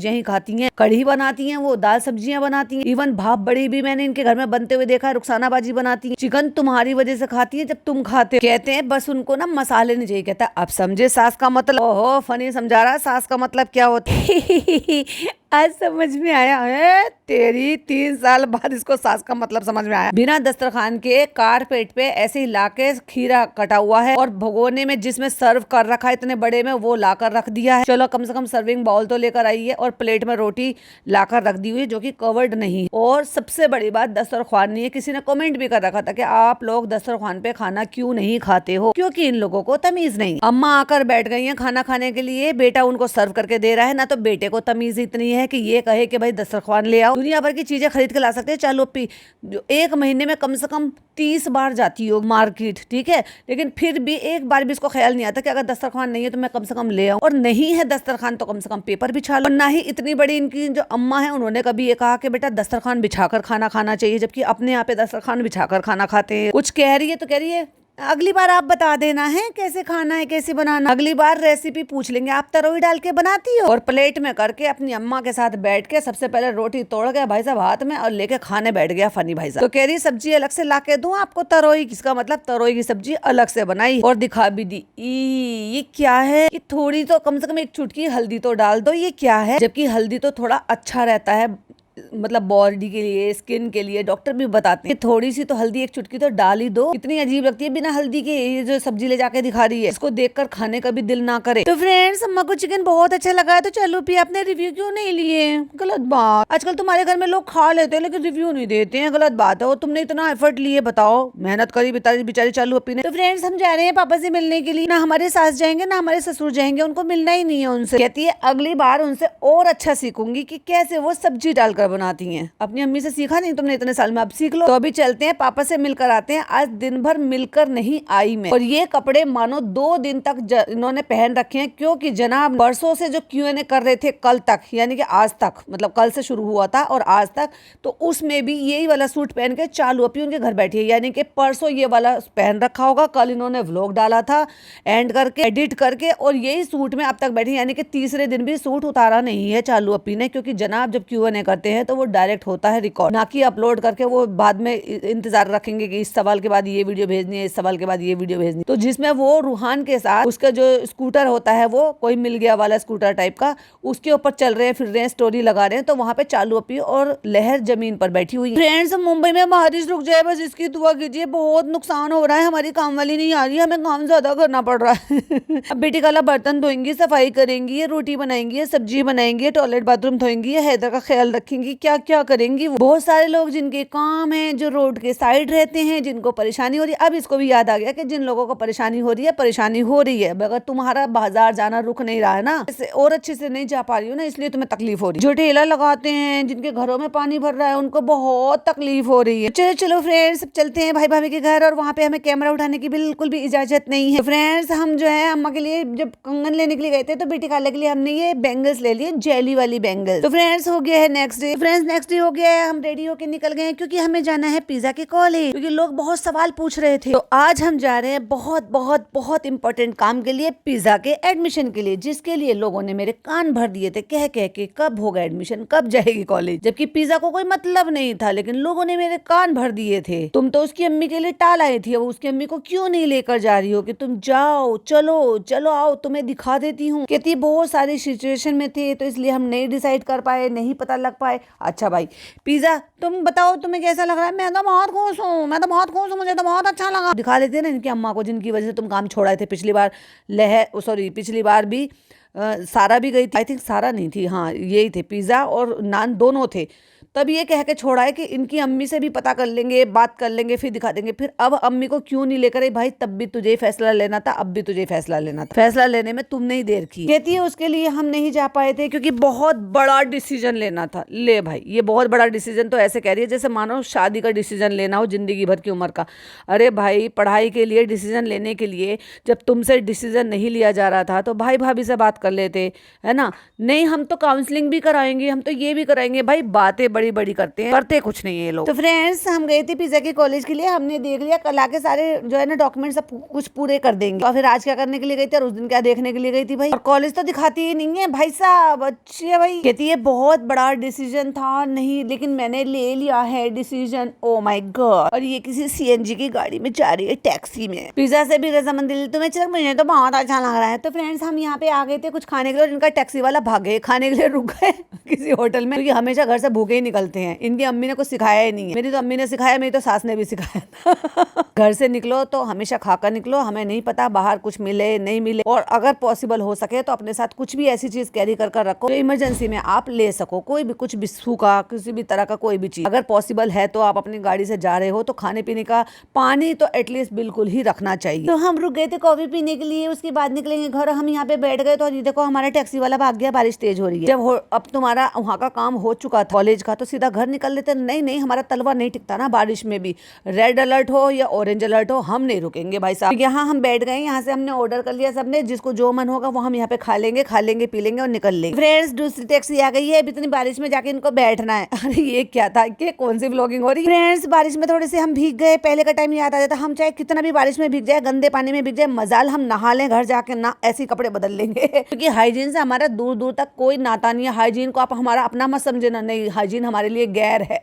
[SPEAKER 1] ही खाती हैं, कढ़ी बनाती हैं, वो दाल सब्जियां बनाती हैं। इवन भाप बड़ी भी मैंने इनके घर में बनते हुए देखा है, रुखसाना बाजी बनाती है। चिकन तुम्हारी वजह से खाती है जब तुम खाते। कहते हैं बस उनको ना मसाले नहीं चाहिए। कहता अब समझे सास का मतलब। ओहो फनी समझा रहा है सास का मतलब क्या होता है। आज समझ में आया है तेरी, 3 साल बाद इसको सास का मतलब समझ में आया। बिना दस्तरखान के कारपेट पे ऐसे ही लाके खीरा कटा हुआ है, और भगोने में जिसमें सर्व कर रखा है इतने बड़े में, वो लाकर रख दिया है। चलो कम से कम सर्विंग बाउल तो लेकर आई है, और प्लेट में रोटी लाकर रख दी हुई है जो कि कवर्ड नहीं है। और सबसे बड़ी बात दस्तरखान नहीं है। किसी ने कमेंट भी कर रखा था कि आप लोग दस्तरखान पे खाना क्यों नहीं खाते हो, क्योंकि इन लोगों को तमीज नहीं। अम्मा आकर बैठ गई है खाना खाने के लिए, बेटा उनको सर्व करके दे रहा है। ना तो बेटे को तमीज इतनी है कि ये कहे कि भाई दस्तरखान ले आओ। दुनिया भर की चीजें खरीद के ला सकते हैं। चालू पी जो 1 महीने में कम से कम 30 बार जाती हो मार्केट, ठीक है, लेकिन फिर भी एक बार भी इसको ख्याल नहीं आता कि अगर दस्तरखान नहीं है तो मैं कम से कम ले आऊं। और नहीं है दस्तरखान तो कम से कम पेपर बिछा लो। और ना ही इतनी बड़ी इनकी जो अम्मा है उन्होंने कभी ये कहा कि बेटा दस्तरखान बिछाकर खाना खाना चाहिए, जबकि अपने यहाँ पे दस्तरखान बिछाकर खाना खाते हैं। कुछ कह रही है तो कह रही है अगली बार आप बता देना है कैसे खाना है, कैसे बनाना। अगली बार रेसिपी पूछ लेंगे। आप तरोई डाल के बनाती हो? और प्लेट में करके अपनी अम्मा के साथ बैठ के सबसे पहले रोटी तोड़ गया भाई साहब हाथ में, और लेके खाने बैठ गया फनी भाई साहब। तो कह रही सब्जी अलग से लाके दूं आपको तरोई, इसका मतलब तरोई की सब्जी अलग से बनाई और दिखा भी दी। ये क्या है? ये थोड़ी तो कम से कम एक चुटकी हल्दी तो डाल दो। ये क्या है? जबकि हल्दी तो थोड़ा अच्छा रहता है, मतलब बॉडी के लिए, स्किन के लिए, डॉक्टर भी बताते हैं थोड़ी सी तो हल्दी, एक चुटकी तो डाल ही दो। इतनी अजीब लगती है बिना हल्दी के ये जो सब्जी ले जाके दिखा रही है, इसको देखकर खाने का भी दिल ना करे। तो फ्रेंड्स अम्मा को चिकन बहुत अच्छा लगा है, तो चलो भी आपने रिव्यू क्यों नहीं लिए? गलत बात। आजकल तुम्हारे घर में लोग खा लेते हैं लेकिन रिव्यू नहीं देते हैं, गलत बात है। और तुमने इतना एफर्ट लिए, बताओ, मेहनत करी बेचारी चालू अपनी ने। तो फ्रेंड्स हम जा रहे हैं पापा से मिलने के लिए। ना हमारे सास जाएंगे ना हमारे ससुर जाएंगे, उनको मिलना ही नहीं है उनसे। कहती है अगली बार उनसे और अच्छा सीखूंगी कि कैसे वो सब्जी डालकर बनाती है। अपनी अम्मी से सीखा नहीं तुमने इतने साल में, अब सीख लो। तो अभी चलते हैं पापा से मिलकर आते हैं। आज दिन भर मिलकर नहीं आई मैं, और ये कपड़े मानो 2 दिन तक इन्होंने पहन रखे हैं, क्योंकि जनाब परसों से जो Q&A कर रहे थे कल तक, यानी कि आज तक, मतलब कल से शुरू हुआ था और आज तक, तो उसमें भी यही वाला सूट पहन के चालू अपनी उनके घर बैठी है। यानी कि परसों ये वाला पहन रखा होगा, कल इन्होंने व्लॉग डाला था एंड करके, एडिट करके, और यही सूट में अब तक बैठी। यानी कि तीसरे दिन भी सूट उतारा नहीं है चालू अपनी ने, क्योंकि जनाब जब Q&A करते हैं तो वो डायरेक्ट होता है रिकॉर्ड, ना कि अपलोड करके वो बाद में इंतजार रखेंगे कि इस सवाल के बाद ये वीडियो भेजनी है, इस सवाल के बाद ये वीडियो भेजनी। तो जिसमें वो रूहान के साथ उसका जो स्कूटर होता है, वो कोई मिल गया वाला स्कूटर टाइप का, उसके ऊपर चल रहे हैं, फिर रहे हैं, स्टोरी लगा रहे हैं। तो वहां पे चालू अपी और लहर जमीन पर बैठी हुई है। फ्रेंड्स मुंबई में बारिश रुक जाए बस इसकी दुआ कीजिए, बहुत नुकसान हो रहा है। हमारी काम वाली नहीं आ रही, हमें काम ज्यादा करना पड़ रहा है। अब बेटी काला बर्तन धोएंगी, सफाई करेंगी, रोटी बनाएंगी, सब्जी बनाएंगी, टॉयलेट बाथरूम धोएंगी, हैदर का ख्याल रखेंगी, क्या क्या करेंगी। बहुत सारे लोग जिनके काम है, जो रोड के साइड रहते हैं, जिनको परेशानी हो रही है। अब इसको भी याद आ गया कि जिन लोगों को परेशानी हो रही है, अगर तुम्हारा बाजार जाना रुक नहीं रहा है ना, और अच्छे से नहीं जा पा रही हो ना, इसलिए तुम्हें तकलीफ हो रही है। जो ठेला लगाते हैं, जिनके घरों में पानी भर रहा है, उनको बहुत तकलीफ हो रही है। चलो चलो फ्रेंड्स, चलते हैं भाई भाभी के घर, और वहाँ पे हमें कैमरा उठाने की बिल्कुल भी इजाजत नहीं है। फ्रेंड्स, हम जो है अम्मा के लिए जब कंगन लेने के लिए गए थे, तो बेटी खाने के लिए हमने ये बैंगल्स ले लिए, जेली वाली बैंगल्स। तो फ्रेंड्स, हो गया है नेक्स्ट डे हो गया है, हम रेडी होके निकल गए हैं, क्योंकि हमें जाना है पिज्जा के कॉलेज, क्योंकि लोग बहुत सवाल पूछ रहे थे। तो आज हम जा रहे हैं बहुत बहुत बहुत इंपॉर्टेंट काम के लिए, पिज्जा के एडमिशन के लिए, जिसके लिए लोगों ने मेरे कान भर दिए थे कह कह के, कब होगा एडमिशन, कब जाएगी कॉलेज, जबकि पिज्जा को कोई मतलब नहीं था, लेकिन लोगों ने मेरे कान भर दिए थे। तुम तो उसकी अम्मी के लिए टाल आई थी, अब उसकी अम्मी को क्यों नहीं लेकर जा रही हो कि तुम जाओ, चलो चलो आओ, तुम्हें दिखा देती हूँ। कहती बहुत सारी सिचुएशन में थे, तो इसलिए हम नहीं डिसाइड कर पाए, नहीं पता लग पाए। अच्छा भाई, पिज्जा तुम बताओ तुम्हें कैसा लग रहा है? मैं तो बहुत खुश हूँ, मुझे तो बहुत अच्छा लगा। दिखा देते ना इनकी अम्मा को, जिनकी वजह से तुम काम छोड़ाए थे पिछली बार। पिछली बार भी सारा भी गई थी, आई थिंक सारा नहीं थी, हाँ यही थे, पिज्जा और नान दोनों थे। तब ये कह के छोड़ा है कि इनकी अम्मी से भी पता कर लेंगे, बात कर लेंगे, फिर दिखा देंगे। फिर अब अम्मी को क्यों नहीं लेकर आई? भाई तब भी तुझे ही फैसला लेना था, अब भी तुझे ही फैसला लेना था, फैसला लेने में तुमने ही देर की। कहती है उसके लिए हम नहीं जा पाए थे क्योंकि बहुत बड़ा डिसीजन लेना था। ले भाई, ये बहुत बड़ा डिसीजन तो ऐसे कह रही है जैसे मानो शादी का डिसीजन लेना हो, जिंदगी भर की उम्र का। अरे भाई, पढ़ाई के लिए डिसीजन लेने के लिए जब तुमसे डिसीजन नहीं लिया जा रहा था, तो भाई भाभी से बात कर लेते, है ना। नहीं, हम तो काउंसलिंग भी कराएंगे, हम तो ये भी कराएंगे। भाई बातें बड़ी बड़ी करते कुछ नहीं है ये लोग। तो फ्रेंड्स, हम गए थे पिज्जा के कॉलेज के लिए, हमने देख लिया, कल आके सारे जो है ना डॉक्यूमेंट सब कुछ पूरे कर देंगे। और फिर आज क्या करने के लिए गई थी, और उस दिन क्या देखने के लिए गई थी भाई? और कॉलेज तो दिखाती ही नहीं है भाई साहब। अच्छी भाई, कहती है बहुत बड़ा डिसीजन था, नहीं लेकिन मैंने ले लिया है डिसीजन। Oh my God. और ये किसी सीएनजी की गाड़ी में जा रही है, टैक्सी में। पिज्जा से भी रजामंदी तुम्हें, चल मुझे तो बहुत अच्छा लग रहा है। तो फ्रेंड्स, हम यहाँ पे आ गए थे कुछ खाने के लिए, और इनका टैक्सी वाला भाग गए, खाने के लिए रुक गए किसी होटल में, क्योंकि हमेशा घर से भूखे ही निकलते हैं। इनकी अम्मी ने कुछ सिखाया ही नहीं है। मेरी तो अम्मी ने सिखाया, मेरी तो सास ने भी सिखाया था घर से निकलो तो हमेशा खाकर निकलो, हमें नहीं पता बाहर कुछ मिले नहीं मिले, और अगर पॉसिबल हो सके तो अपने साथ कुछ भी ऐसी चीज कैरी कर रखो जो इमरजेंसी में आप ले सको। कोई भी कुछ भी सूखा, किसी भी तरह का कोई भी चीज अगर पॉसिबल है, तो आप अपनी गाड़ी से जा रहे हो तो खाने पीने का पानी तो एटलीस्ट बिल्कुल ही रखना चाहिए। तो हम रुक गए थे कॉफी पीने के लिए, उसके बाद निकलेंगे घर। हम यहाँ पे बैठ गए, तो ये देखो हमारा टैक्सी वाला भाग गया, बारिश तेज हो रही है। जब अब तुम्हारा वहाँ का काम हो चुका था कॉलेज का, तो सीधा घर निकल लेते। नहीं, हमारा तलवा नहीं टिकता ना बारिश में भी, रेड अलर्ट हो या ऑरेंज अलर्ट हो, हम नहीं रुकेंगे भाई साहब। यहाँ हम बैठ गए, यहाँ से हमने ऑर्डर कर लिया सबने, जिसको जो मन होगा वो हम यहाँ पे खा लेंगे पी लेंगे और निकल लेंगे। फ्रेंड्स, दूसरी टैक्सी आ गई है, अब इतनी बारिश में जाके इनको बैठना है। अरे ये क्या था, कि कौन सी व्लॉगिंग हो रही है? फ्रेंड्स, बारिश में थोड़े से हम भीग गए, पहले का टाइम याद आ जाता। हम चाहे कितना भी बारिश में भीग जाए, गंदे पानी में भीग जाए, मजाल हम नहा लें घर जाके ना, ऐसे कपड़े बदल लेंगे क्योंकि हाइजीन से हमारा दूर दूर तक कोई नाता नहीं है। हाइजीन को आप हमारा अपना मत समझे ना, नहीं, हाइजीन हमारे लिए गैर है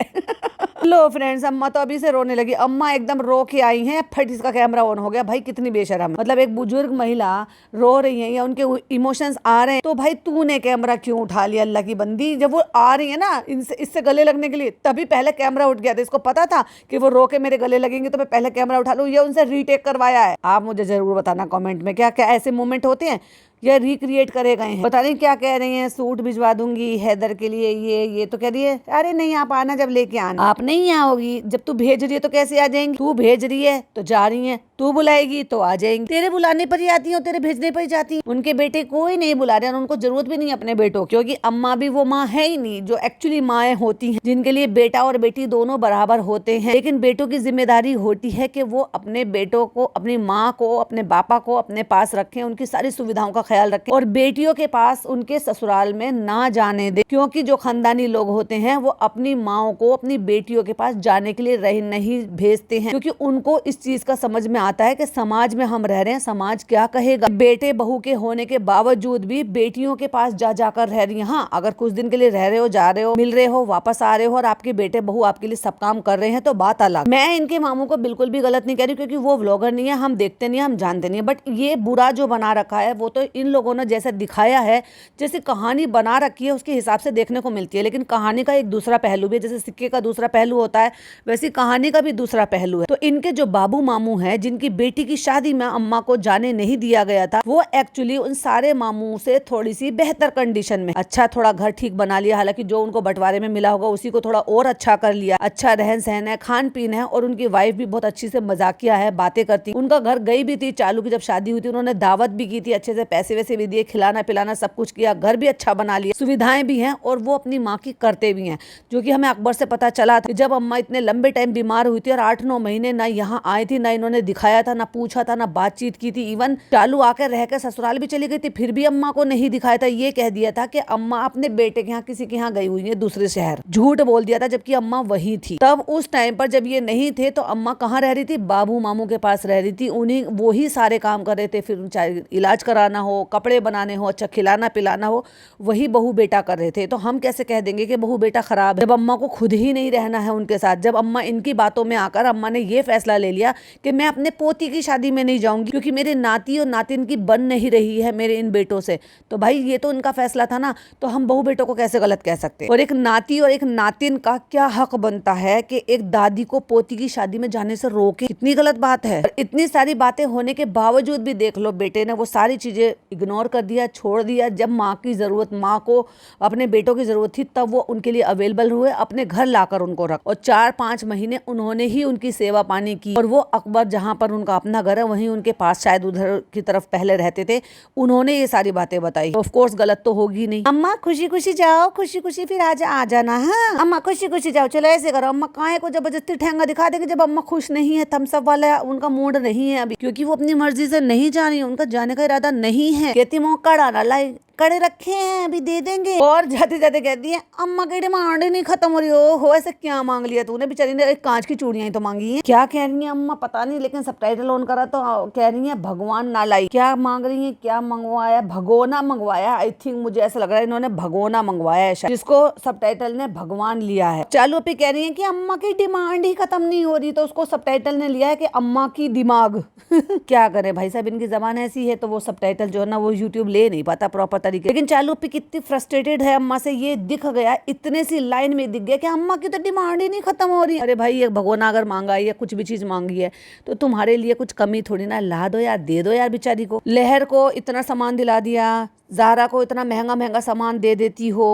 [SPEAKER 1] लो फ्रेंड्स, अम्मा तो अभी से रोने लगी। अम्मा एकदम रो के आई हैं, फट इसका कैमरा ऑन हो गया। भाई कितनी बेशर्म, मतलब एक बुजुर्ग महिला रो रही है या उनके इमोशंस आ रहे हैं, तो भाई तूने कैमरा क्यों उठा लिया? अल्लाह की बंदी, जब वो आ रही है ना इससे गले लगने के लिए, तभी पहले कैमरा उठ गया था। इसको पता था कि वो रो के मेरे गले लगेंगे, तो मैं पहले कैमरा उठा लूं। ये उनसे रीटेक करवाया है। आप मुझे जरूर बताना कमेंट में, क्या क्या ऐसे मोमेंट होते हैं या रिक्रिएट करे गए हैं। पता नहीं क्या कह रही हैं, सूट भिजवा दूंगी हैदर के लिए, ये तो कह रही है। अरे नहीं, आप आना, जब लेके आना। आप नहीं आओगी, जब तू भेज रही है तो कैसे आ जाएंगी? तू भेज रही है तो जा रही है, तू बुलाएगी तो आ जाएंगी। तेरे बुलाने पर ही आती हूँ, तेरे भेजने पर ही जाती हूँ। उनके बेटे कोई नहीं बुला रहे, उनको जरूरत भी नहीं अपने बेटों, क्योंकि अम्मा भी वो माँ है ही नहीं जो एक्चुअली माएँ होती हैं, जिनके लिए बेटा और बेटी दोनों बराबर होते हैं। लेकिन बेटों की जिम्मेदारी होती है कि वो अपने बेटों को, अपनी माँ को, अपने पापा को अपने पास रखें, उनकी सारी सुविधाओं का ख्याल रखें, और बेटियों के पास उनके ससुराल में ना जाने दे। क्योंकि जो खानदानी लोग होते हैं वो अपनी माओ को अपनी बेटियों के पास जाने के लिए नहीं भेजते हैं, क्योंकि उनको इस चीज का समझ में आता है कि समाज में हम रह रहे हैं, समाज क्या कहेगा। बेटे बहू के होने के बावजूद भी बेटियों के पास जाकर रह रही है। हाँ, अगर कुछ दिन के लिए रह रहे हो, जा रहे हो, मिल रहे हो, वापस आ रहे हो, और आपके बेटे बहू आपके लिए सब काम कर रहे हैं, तो बात अलग। मैं इनके मामू को बिल्कुल भी गलत नहीं कह रही, क्योंकि वो व्लॉगर नहीं है, हम देखते नहीं है, हम जानते नहीं है। बट ये बुरा जो बना रखा है, वो तो इन लोगों ने जैसे दिखाया है, जैसे कहानी बना रखी है उसके हिसाब से देखने को मिलती है। लेकिन कहानी का एक दूसरा पहलू भी है, जैसे सिक्के का दूसरा पहलू होता है, वैसी कहानी का भी दूसरा पहलू है। तो इनके जो बाबू मामू हैं, जिनकी उनकी बेटी की शादी में अम्मा को जाने नहीं दिया गया था, वो एक्चुअली उन सारे मामू से थोड़ी सी बेहतर कंडीशन में, अच्छा थोड़ा घर ठीक बना लिया, हालांकि जो उनको बंटवारे में मिला होगा उसी को थोड़ा और अच्छा कर लिया, अच्छा रहन सहन है, खान पीन है, और उनकी वाइफ भी बहुत अच्छी से मजाकिया है, बातें करती। उनका घर गई भी थी चालू की जब शादी हुई थी, उन्होंने दावत भी की थी, अच्छे से पैसे वैसे भी दिए, खिलाना पिलाना सब कुछ किया, घर भी अच्छा बना लिया, सुविधाएं भी हैं, और वो अपनी माँ की करते भी हैं, जो कि हमें अकबर से पता चला था। जब अम्मा इतने लंबे टाइम बीमार हुई थी और 8-9 महीने ना यहाँ आई थी, ना इन्होंने दिखाया था, ना पूछा था, ना बातचीत की थी, इवन चालू आकर रहकर ससुराल भी चली गई थी, फिर भी अम्मा को नहीं दिखाया था। ये कह दिया था कि अम्मा अपने बेटे के यहाँ किसी के यहाँ गई हुई है दूसरे शहर, झूठ बोल दिया था, जबकि अम्मा वही थी। तब उस टाइम पर जब ये नहीं थे तो अम्मा कहाँ रह रही थी? बाबू मामू के पास रह रही थी, उन्हीं वही सारे काम कर रहे थे, फिर चाहे इलाज कराना हो, कपड़े बनाने हो, अच्छा खिलाना पिलाना हो, वही बहू बेटा कर रहे थे। तो हम कैसे कह देंगे कि बहू बेटा खराब है, जब अम्मा को खुद ही नहीं रहना है उनके साथ। जब अम्मा इनकी बातों में आकर अम्मा ने ये फैसला ले लिया कि मैं अपने पोती की शादी में नहीं जाऊंगी क्योंकि मेरे नाती और नातिन की बन नहीं रही है मेरे इन बेटों से, तो भाई ये तो उनका फैसला था ना, तो हम बहू बेटों को कैसे गलत कह सकते हैं? और एक नाती और एक नातिन का क्या हक बनता है कि एक दादी को पोती की शादी में जाने से रोके? कितनी गलत बात है। और इतनी सारी बातें होने के बावजूद भी देख लो बेटे ने वो सारी चीजें इग्नोर कर दिया, छोड़ दिया। जब माँ की जरूरत, माँ को अपने बेटों की जरूरत थी, तब वो उनके लिए अवेलेबल हुए, अपने घर लाकर उनको रख, और 4-5 महीने उन्होंने ही उनकी सेवा पानी की। और वो अकबर जहाँ पर उनका अपना घर है वहीं उनके पास, शायद उधर की तरफ पहले रहते थे, उन्होंने ये सारी बातें बताई। ऑफ कोर्स गलत तो होगी नहीं। अम्मा खुशी खुशी जाओ, खुशी खुशी फिर आ जाना। हाँ अम्मा खुशी खुशी जाओ, चलो ऐसे करो। अम्मा काहे को जबरदस्ती ठेंगा दिखा देंगे जब अम्मा खुश नहीं है, थम्सअप वाला उनका मूड नहीं है अभी, क्योंकि वो अपनी मर्जी से नहीं जा रही, उनका जाने का इरादा नहीं है। कहती मौका डाला लाई कड़े रखे हैं, अभी दे देंगे। और जाते जाते कहती है अम्मा की डिमांड नहीं खत्म हो रही हो, ऐसे क्या मांग लिया तूने? बेचारी ने एक कांच की चूड़ियां ही तो मांगी हैं। क्या कह रही है अम्मा पता नहीं, लेकिन सबटाइटल ऑन करा तो कह रही है भगवान ना लाई। क्या मांग रही है? क्या मंगवाया? भगोना मंगवाया। आई थिंक मुझे ऐसा लग रहा है इन्होंने भगोना मंगवाया है, जिसको सबटाइटल ने भगवान लिया है। चालू पे कह रही है कि अम्मा की डिमांड ही खत्म नहीं हो रही, तो उसको सबटाइटल ने लिया है कि अम्मा की दिमाग। क्या करे भाई साहब, इनकी जबान ऐसी है तो वो सबटाइटल जो है ना वो यूट्यूब ले नहीं पाता प्रॉपर तरीके। लेकिन चालू पे कितनी फ्रस्ट्रेटेड है अम्मा से, ये दिख गया, इतने सी लाइन में दिख गया कि अम्मा की तो डिमांड ही नहीं खत्म हो रही। अरे भाई, एक भगोना अगर मांगा है या कुछ भी चीज मांगी है तो तुम्हारे लिए कुछ कमी थोड़ी ना, ला दो यार, दे दो यार बेचारी को। लहर को इतना सामान दिला दिया, ज़ारा को इतना महंगा महंगा सामान दे देती हो,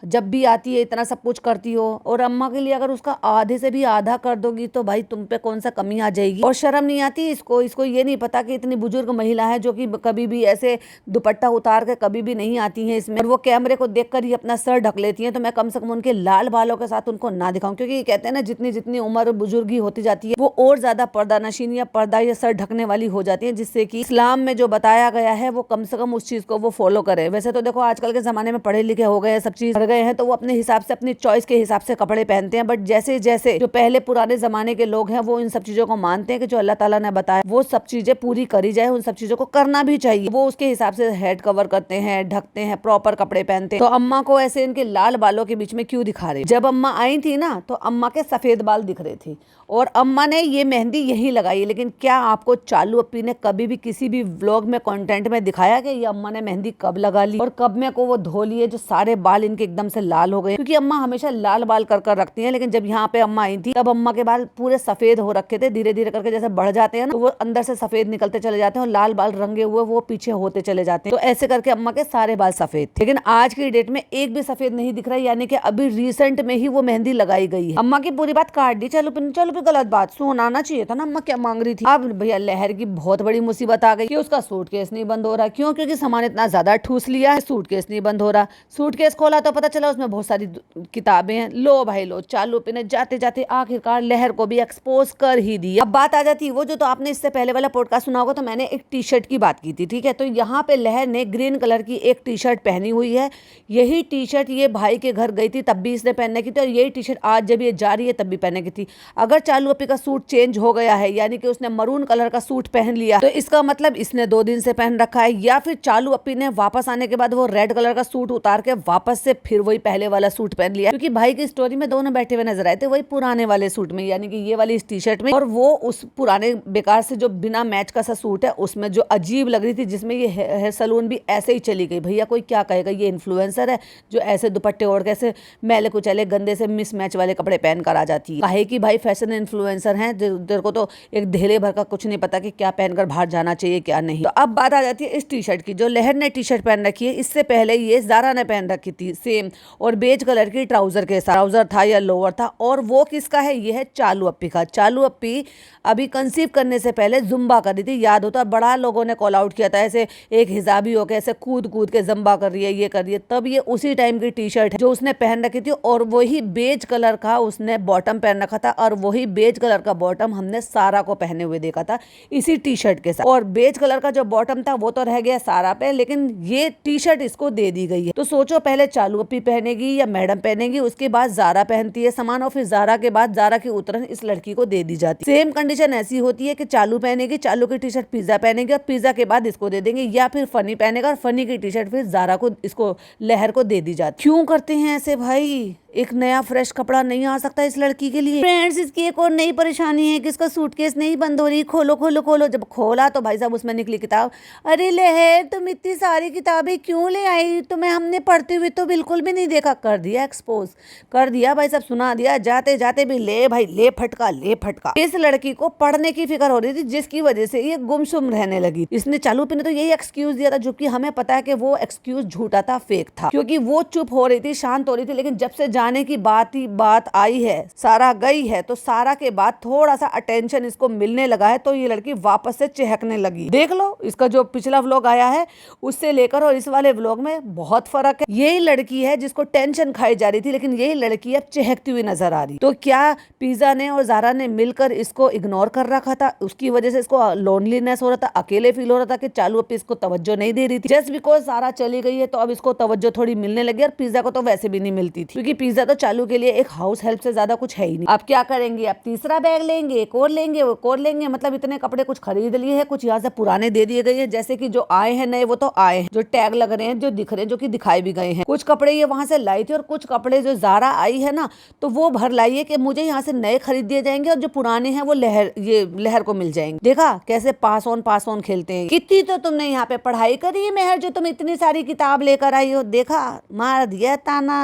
[SPEAKER 1] जब भी आती है इतना सब कुछ करती हो, और अम्मा के लिए अगर उसका आधे से भी आधा कर दोगी तो भाई तुम पे कौन सा कमी आ जाएगी? और शर्म नहीं आती इसको ये नहीं पता कि इतनी बुजुर्ग महिला है जो कि कभी भी ऐसे दुपट्टा उतार के कभी भी नहीं आती है इसमें, और वो कैमरे को देखकर ही अपना सर ढक लेती है। तो मैं कम से कम उनके लाल बालों के साथ उनको ना दिखाऊं, क्योंकि ये कहते हैं ना जितनी जितनी उम्र बुजुर्गी होती जाती है वो और ज्यादा पर्दा नशीन या पर्दा या सर ढकने वाली हो जाती है, जिससे कि इस्लाम में जो बताया गया है वो कम से कम उस चीज को वो फॉलो करे। वैसे तो देखो आजकल के जमाने में पढ़े लिखे हो गए, सब चीज पढ़ गए हैं, तो वो अपने हिसाब से अपनी चॉइस के हिसाब से कपड़े पहनते हैं। बट जैसे जैसे जो पहले पुराने जमाने के लोग हैं वो इन सब चीजों को मानते हैं कि जो अल्लाह ताला ने बताया वो सब चीजें पूरी करी जाए, उन सब चीजों को करना भी चाहिए। वो उसके हिसाब से हेड कवर करते हैं, ढकते हैं, प्रॉपर कपड़े पहनते हैं। तो अम्मा को ऐसे इनके लाल बालों के बीच में क्यों दिखा रहे? जब अम्मा आई थी ना तो अम्मा के सफेद बाल दिख रहे थे और अम्मा ने ये मेहंदी यहीं लगाई। लेकिन क्या आपको चालू अप्पी ने कभी भी किसी भी व्लॉग में कंटेंट में दिखाया कि ये अम्मा ने मेहंदी कब लगा ली और कब में को वो धो लिए जो सारे बाल इनके एकदम से लाल हो गए? क्योंकि अम्मा हमेशा लाल बाल कर रखती हैं, लेकिन जब यहाँ पे अम्मा आई थी तब अम्मा के बाल पूरे सफेद हो रखे थे। धीरे धीरे करके जैसे बढ़ जाते हैं ना तो वो अंदर से सफेद निकलते चले जाते हैं और लाल बाल रंगे हुए वो पीछे होते चले जाते हैं। तो ऐसे करके अम्मा के सारे बाल सफेद थे। लेकिन आज की डेट में एक भी सफेद नहीं दिख रहा है, यानी कि अभी रिसेंट में ही वो मेहंदी लगाई गई है। अम्मा की पूरी बात काट दी। चलो भी गलत बात सुनाना चाहिए था ना, अम्मा क्या मांग रही थी। अब भैया लहर की बहुत बड़ी मुसीबत आ गई कि उसका सूटकेस नहीं बंद हो रहा। क्यों? क्योंकि सामान इतना ज्यादा ठूस लिया है, सूटकेस नहीं बंद हो रहा। सूटकेस खोला तो पता चला उसमें बहुत सारी किताबें हैं। लो भाई लो, चालू पे ने जाते जाते आखिरकार लहर को भी एक्सपोज कर ही दिया। अब बात आ जाती है वो जो तो आपने इससे पहले वाला पॉडकास्ट सुना होगा, तो मैंने एक टी शर्ट की बात की थी, ठीक है। तो यहाँ पे लहर ने ग्रीन कलर की एक टी शर्ट पहनी हुई है। यही टी शर्ट ये भाई के घर गई थी तब भी इसने पहनने की थी, और यही टी शर्ट आज जब ये जा रही है तब भी पहनने की थी। अगर चालू अप्पी का सूट चेंज हो गया है, यानी कि उसने मरून कलर का सूट पहन लिया, तो इसका मतलब इसने 2 दिन से पहन रखा है, या फिर चालू अप्पी ने वापस आने के बाद वो रेड कलर का सूट उतार के वापस से फिर फिर वही पहले वाला सूट पहन लिया, क्योंकि भाई की स्टोरी में दोनों बैठे हुए नजर आए थे वही पुराने वाले सूट में, यानी कि ये वाली इस टी शर्ट में, और वो उस पुराने बेकार से जो बिना मैच का सा सूट है उसमें, जो अजीब लग रही थी, जिसमें ये हेयर सलून भी ऐसे ही चली गई। भैया कोई क्या कहेगा, ये इन्फ्लुएंसर है जो ऐसे दुपट्टे ओढ़ के ऐसे मैले कुचले गंदे से मिसमैच वाले कपड़े पहन कर आ जाती है। काहे कि भाई फैशन इन्फ्लुएंसर हैं, तेरे को तो एक ढेले भर का कुछ नहीं पता कि क्या पहनकर बाहर जाना चाहिए क्या नहीं। तो अब बात आ जाती है इस टी शर्ट की, जो लहर ने टी शर्ट पहन रखी है, इससे पहले ये ज़ारा ने पहन रखी थी सेम, और बेज कलर की ट्राउजर के साथ, ट्राउजर था या लोअर था। और वो किसका है, ये है चालू अप्पी का। चालू अप्पी अभी कंसीव करने से पहले जुम्बा कर रही थी, याद होता, बड़ा लोगों ने कॉल आउट किया था, ऐसे एक हिजाबी होकर ऐसे कूद कूद के जुम्बा कर रही है, ये कर रही है। तब ये उसी टाइम की टी शर्ट है जो उसने पहन रखी थी, और वही बेज कलर का उसने बॉटम पहन रखा था, और वही बेज कलर का बॉटम हमने सारा को पहने हुए देखा था इसी टी शर्ट के साथ। और बेज कलर का जो बॉटम था वो तो रह गया सारा पे, लेकिन ये टी शर्ट इसको दे दी गई है। तो सोचो पहले चालू अप्पी पहनेगी या मैडम पहनेगी, उसके बाद ज़ारा पहनती है सामान, और फिर ज़ारा के बाद ज़ारा की उतरन इस लड़की को दे दी जाती है। सेम कंडीशन ऐसी होती है कि चालू पहनेगी, चालू की टी शर्ट पिज्जा पहनेगी, और पिज्जा के बाद इसको दे देंगे, या फिर फनी पहनेगा और फनी की टी शर्ट फिर ज़ारा को, इसको लहर को दे दी जाती। क्यों करते हैं ऐसे भाई, एक नया फ्रेश कपड़ा नहीं आ सकता इस लड़की के लिए। फ्रेंड्स, इसकी एक और नई परेशानी है कि इसका सूटकेस नहीं बंद हो रही। खोलो खोलो खोलो, जब खोला तो भाई साहब उसमें निकली किताब। अरे लहर, तुम इतनी सारी किताबें क्यों ले आई, तुम्हें हमने पढ़ते हुए तो बिल्कुल भी नहीं देखा। कर दिया एक्सपोज, कर दिया भाई साहब, सुना दिया, जाते जाते भी ले भाई ले फटका ले फटका। इस लड़की को पढ़ने की फिक्र हो रही थी, जिसकी वजह से ये गुमसुम रहने लगी। इसने चालू पे ने तो यही एक्सक्यूज दिया था, जो कि हमें पता है कि वो एक्सक्यूज झूठा था, फेक था, क्योंकि वो चुप हो रही थी, शांत हो रही थी। लेकिन जब से जाने की बात आई है, सारा गई है, तो सारा के बाद थोड़ा सा अटेंशन इसको मिलने लगा है, तो ये लड़की वापस से चहकने लगी। देख लो इसका जो पिछला व्लॉग आया है उससे लेकर और इस वाले व्लॉग में बहुत फर्क है। यही लड़की है जिसको टेंशन खाई जा रही थी, लेकिन यही लड़की अब चहकती हुई नजर आ रही। तो क्या पिज्जा ने और ज़ारा ने मिलकर इसको इग्नोर कर रखा था, उसकी वजह से इसको लोनलीनेस हो रहा था, अकेले फील हो रहा था कि चालू अप्पी इसको तवज्जो नहीं दे रही थी। जस्ट बिकॉज ज़ारा चली गई है तो अब इसको तवज्जो थोड़ी मिलने लगी, और पिज्जा को तो वैसे भी नहीं मिलती थी, क्योंकि पिज्जा तो चालू के लिए एक हाउस हेल्प से ज्यादा कुछ है ही नहीं। अब क्या करेंगे, अब तीसरा बैग लेंगे, एक और लेंगे, वो और लेंगे, मतलब इतने कपड़े कुछ खरीद लिए हैं, कुछ यहाँ से पुराने दे दिए गए हैं। जैसे कि जो आए हैं नए वो तो आए हैं, जो टैग लग रहे हैं, जो दिख रहे हैं, जो कि दिखाई भी गए हैं। कुछ कपड़े ये वहां से लाई थी, और कुछ कपड़े जो ज़ारा आई है ना, तो वो भर लाई है कि मुझे यहाँ से नए खरीद दिए जाएंगे, और जो पुराने हैं वो लहर को मिल जाएंगे। देखा कैसे पास ऑन खेलते हैं। कितनी तो तुमने यहाँ पे पढ़ाई करी है मेहर, जो तुम इतनी सारी किताब लेकर आई हो। देखा, मार दिया ताना।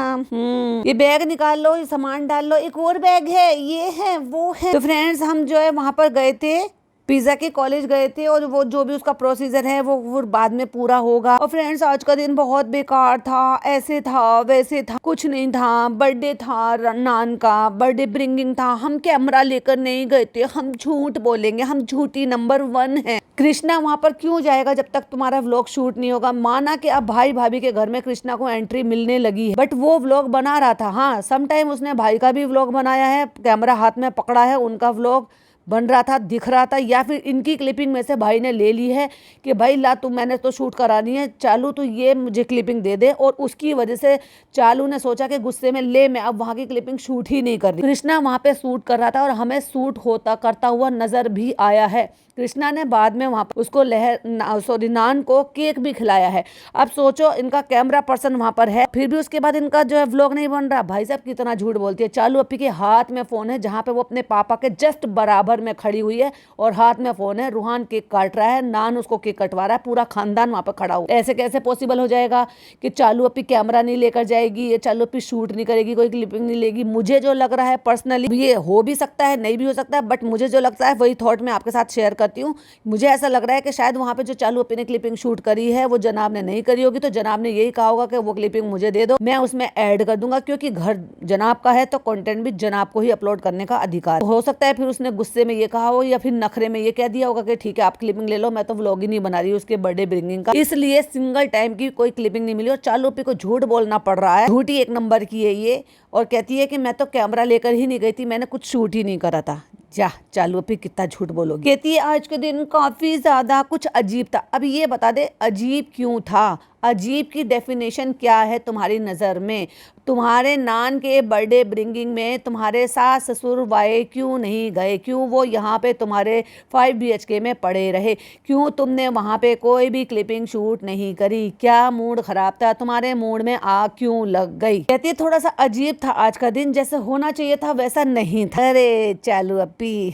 [SPEAKER 1] ये बैग निकाल लो, ये सामान डाल लो, एक और बैग है, ये है वो है। तो फ्रेंड्स, हम जो है वहां पर गए थे, पिज्जा के कॉलेज गए थे, और वो जो भी उसका प्रोसीजर है वो बाद में पूरा होगा। और फ्रेंड्स, आज का दिन बहुत बेकार था, ऐसे था वैसे था, कुछ नहीं था। बर्थडे था नान का, बर्थडे ब्रिंगिंग था, हम कैमरा लेकर नहीं गए थे, हम झूठ बोलेंगे, हम झूठी नंबर 1 है। कृष्णा वहां पर क्यों जाएगा जब तक तुम्हारा व्लॉग शूट नहीं होगा। माना कि अब भाई भाभी के घर में कृष्णा को एंट्री मिलने लगी है, बट वो व्लॉग बना रहा था। हाँ, समटाइम उसने भाई का भी व्लॉग बनाया है, कैमरा हाथ में पकड़ा है, उनका व्लॉग बन रहा था, दिख रहा था, या फिर इनकी क्लिपिंग में से भाई ने ले ली है कि भाई ला तू, मैंने तो शूट करानी है, चालू तू ये मुझे क्लिपिंग दे दे। और उसकी वजह से चालू ने सोचा कि गुस्से में ले मैं अब वहाँ की क्लिपिंग शूट ही नहीं कर रही। कृष्णा वहाँ पे शूट कर रहा था, और हमें शूट करता हुआ नजर भी आया है। कृष्णा ने बाद में वहाँ पर उसको नान को केक भी खिलाया है। अब सोचो, इनका कैमरा पर्सन वहाँ पर है, फिर भी उसके बाद इनका जो है व्लॉग नहीं बन रहा। भाई साहब कितना झूठ बोलती है। चालू अप्पी के हाथ में फोन है, जहाँ पे वो अपने पापा के जस्ट बराबर में खड़ी हुई है, और हाथ में फोन है। रूहान केक काट रहा है, नान उसको केक कटवा रहा है, पूरा खानदान वहाँ पर खड़ा हुआ। ऐसे कैसे पॉसिबल हो जाएगा कि चालू अप्पी कैमरा नहीं लेकर जाएगी, ये चालू अप्पी शूट नहीं करेगी, कोई क्लिपिंग नहीं लेगी। मुझे जो लग रहा है पर्सनली, ये हो भी सकता है नहीं भी हो सकता है, बट मुझे जो लगता है वही थॉट मैं आपके साथ शेयर करती हूँ। मुझे ऐसा लग रहा है कि शायद वहाँ पे जो चालू अप्पी ने क्लिपिंग शूट करी है वो जनाब ने नहीं करी होगी, तो जनाब ने यही कहा होगा कि वो क्लिपिंग मुझे दे दो, मैं उसमें ऐड कर दूंगा, क्योंकि घर जनाब का है तो कंटेंट भी जनाब को ही अपलोड करने का अधिकार हो सकता है। फिर उसने गुस्से में ये कहा हो, या फिर नखरे में ये कह दिया होगा कि ठीक है आप क्लिपिंग ले लो, मैं तो व्लॉग ही नहीं बना रही उसके बर्थडे ब्रिंगिंग का, इसलिए सिंगल टाइम की कोई क्लिपिंग नहीं मिली। और चालू अप्पी को झूठ बोलना पड़ रहा है, झूठी एक नंबर की है ये, और कहती है कि मैं तो कैमरा लेकर ही नहीं गई थी, मैंने कुछ शूट ही नहीं करा था। जा चालू अप्पी कितना झूठ बोलोगी। कहती है आज के दिन काफी ज्यादा कुछ अजीब था। अब ये बता दे अजीब क्यों था, अजीब की डेफिनेशन क्या है तुम्हारी नज़र में? तुम्हारे नान के बर्थडे ब्रिंगिंग में तुम्हारे सास ससुर वाए क्यों नहीं गए? क्यों वो यहाँ पे तुम्हारे 5 BHK में पड़े रहे? क्यों तुमने वहाँ पे कोई भी क्लिपिंग शूट नहीं करी? क्या मूड खराब था? तुम्हारे मूड में आग क्यों लग गई? कहती है थोड़ा सा अजीब था आज का दिन, जैसे होना चाहिए था वैसा नहीं था। अरे चालू अपी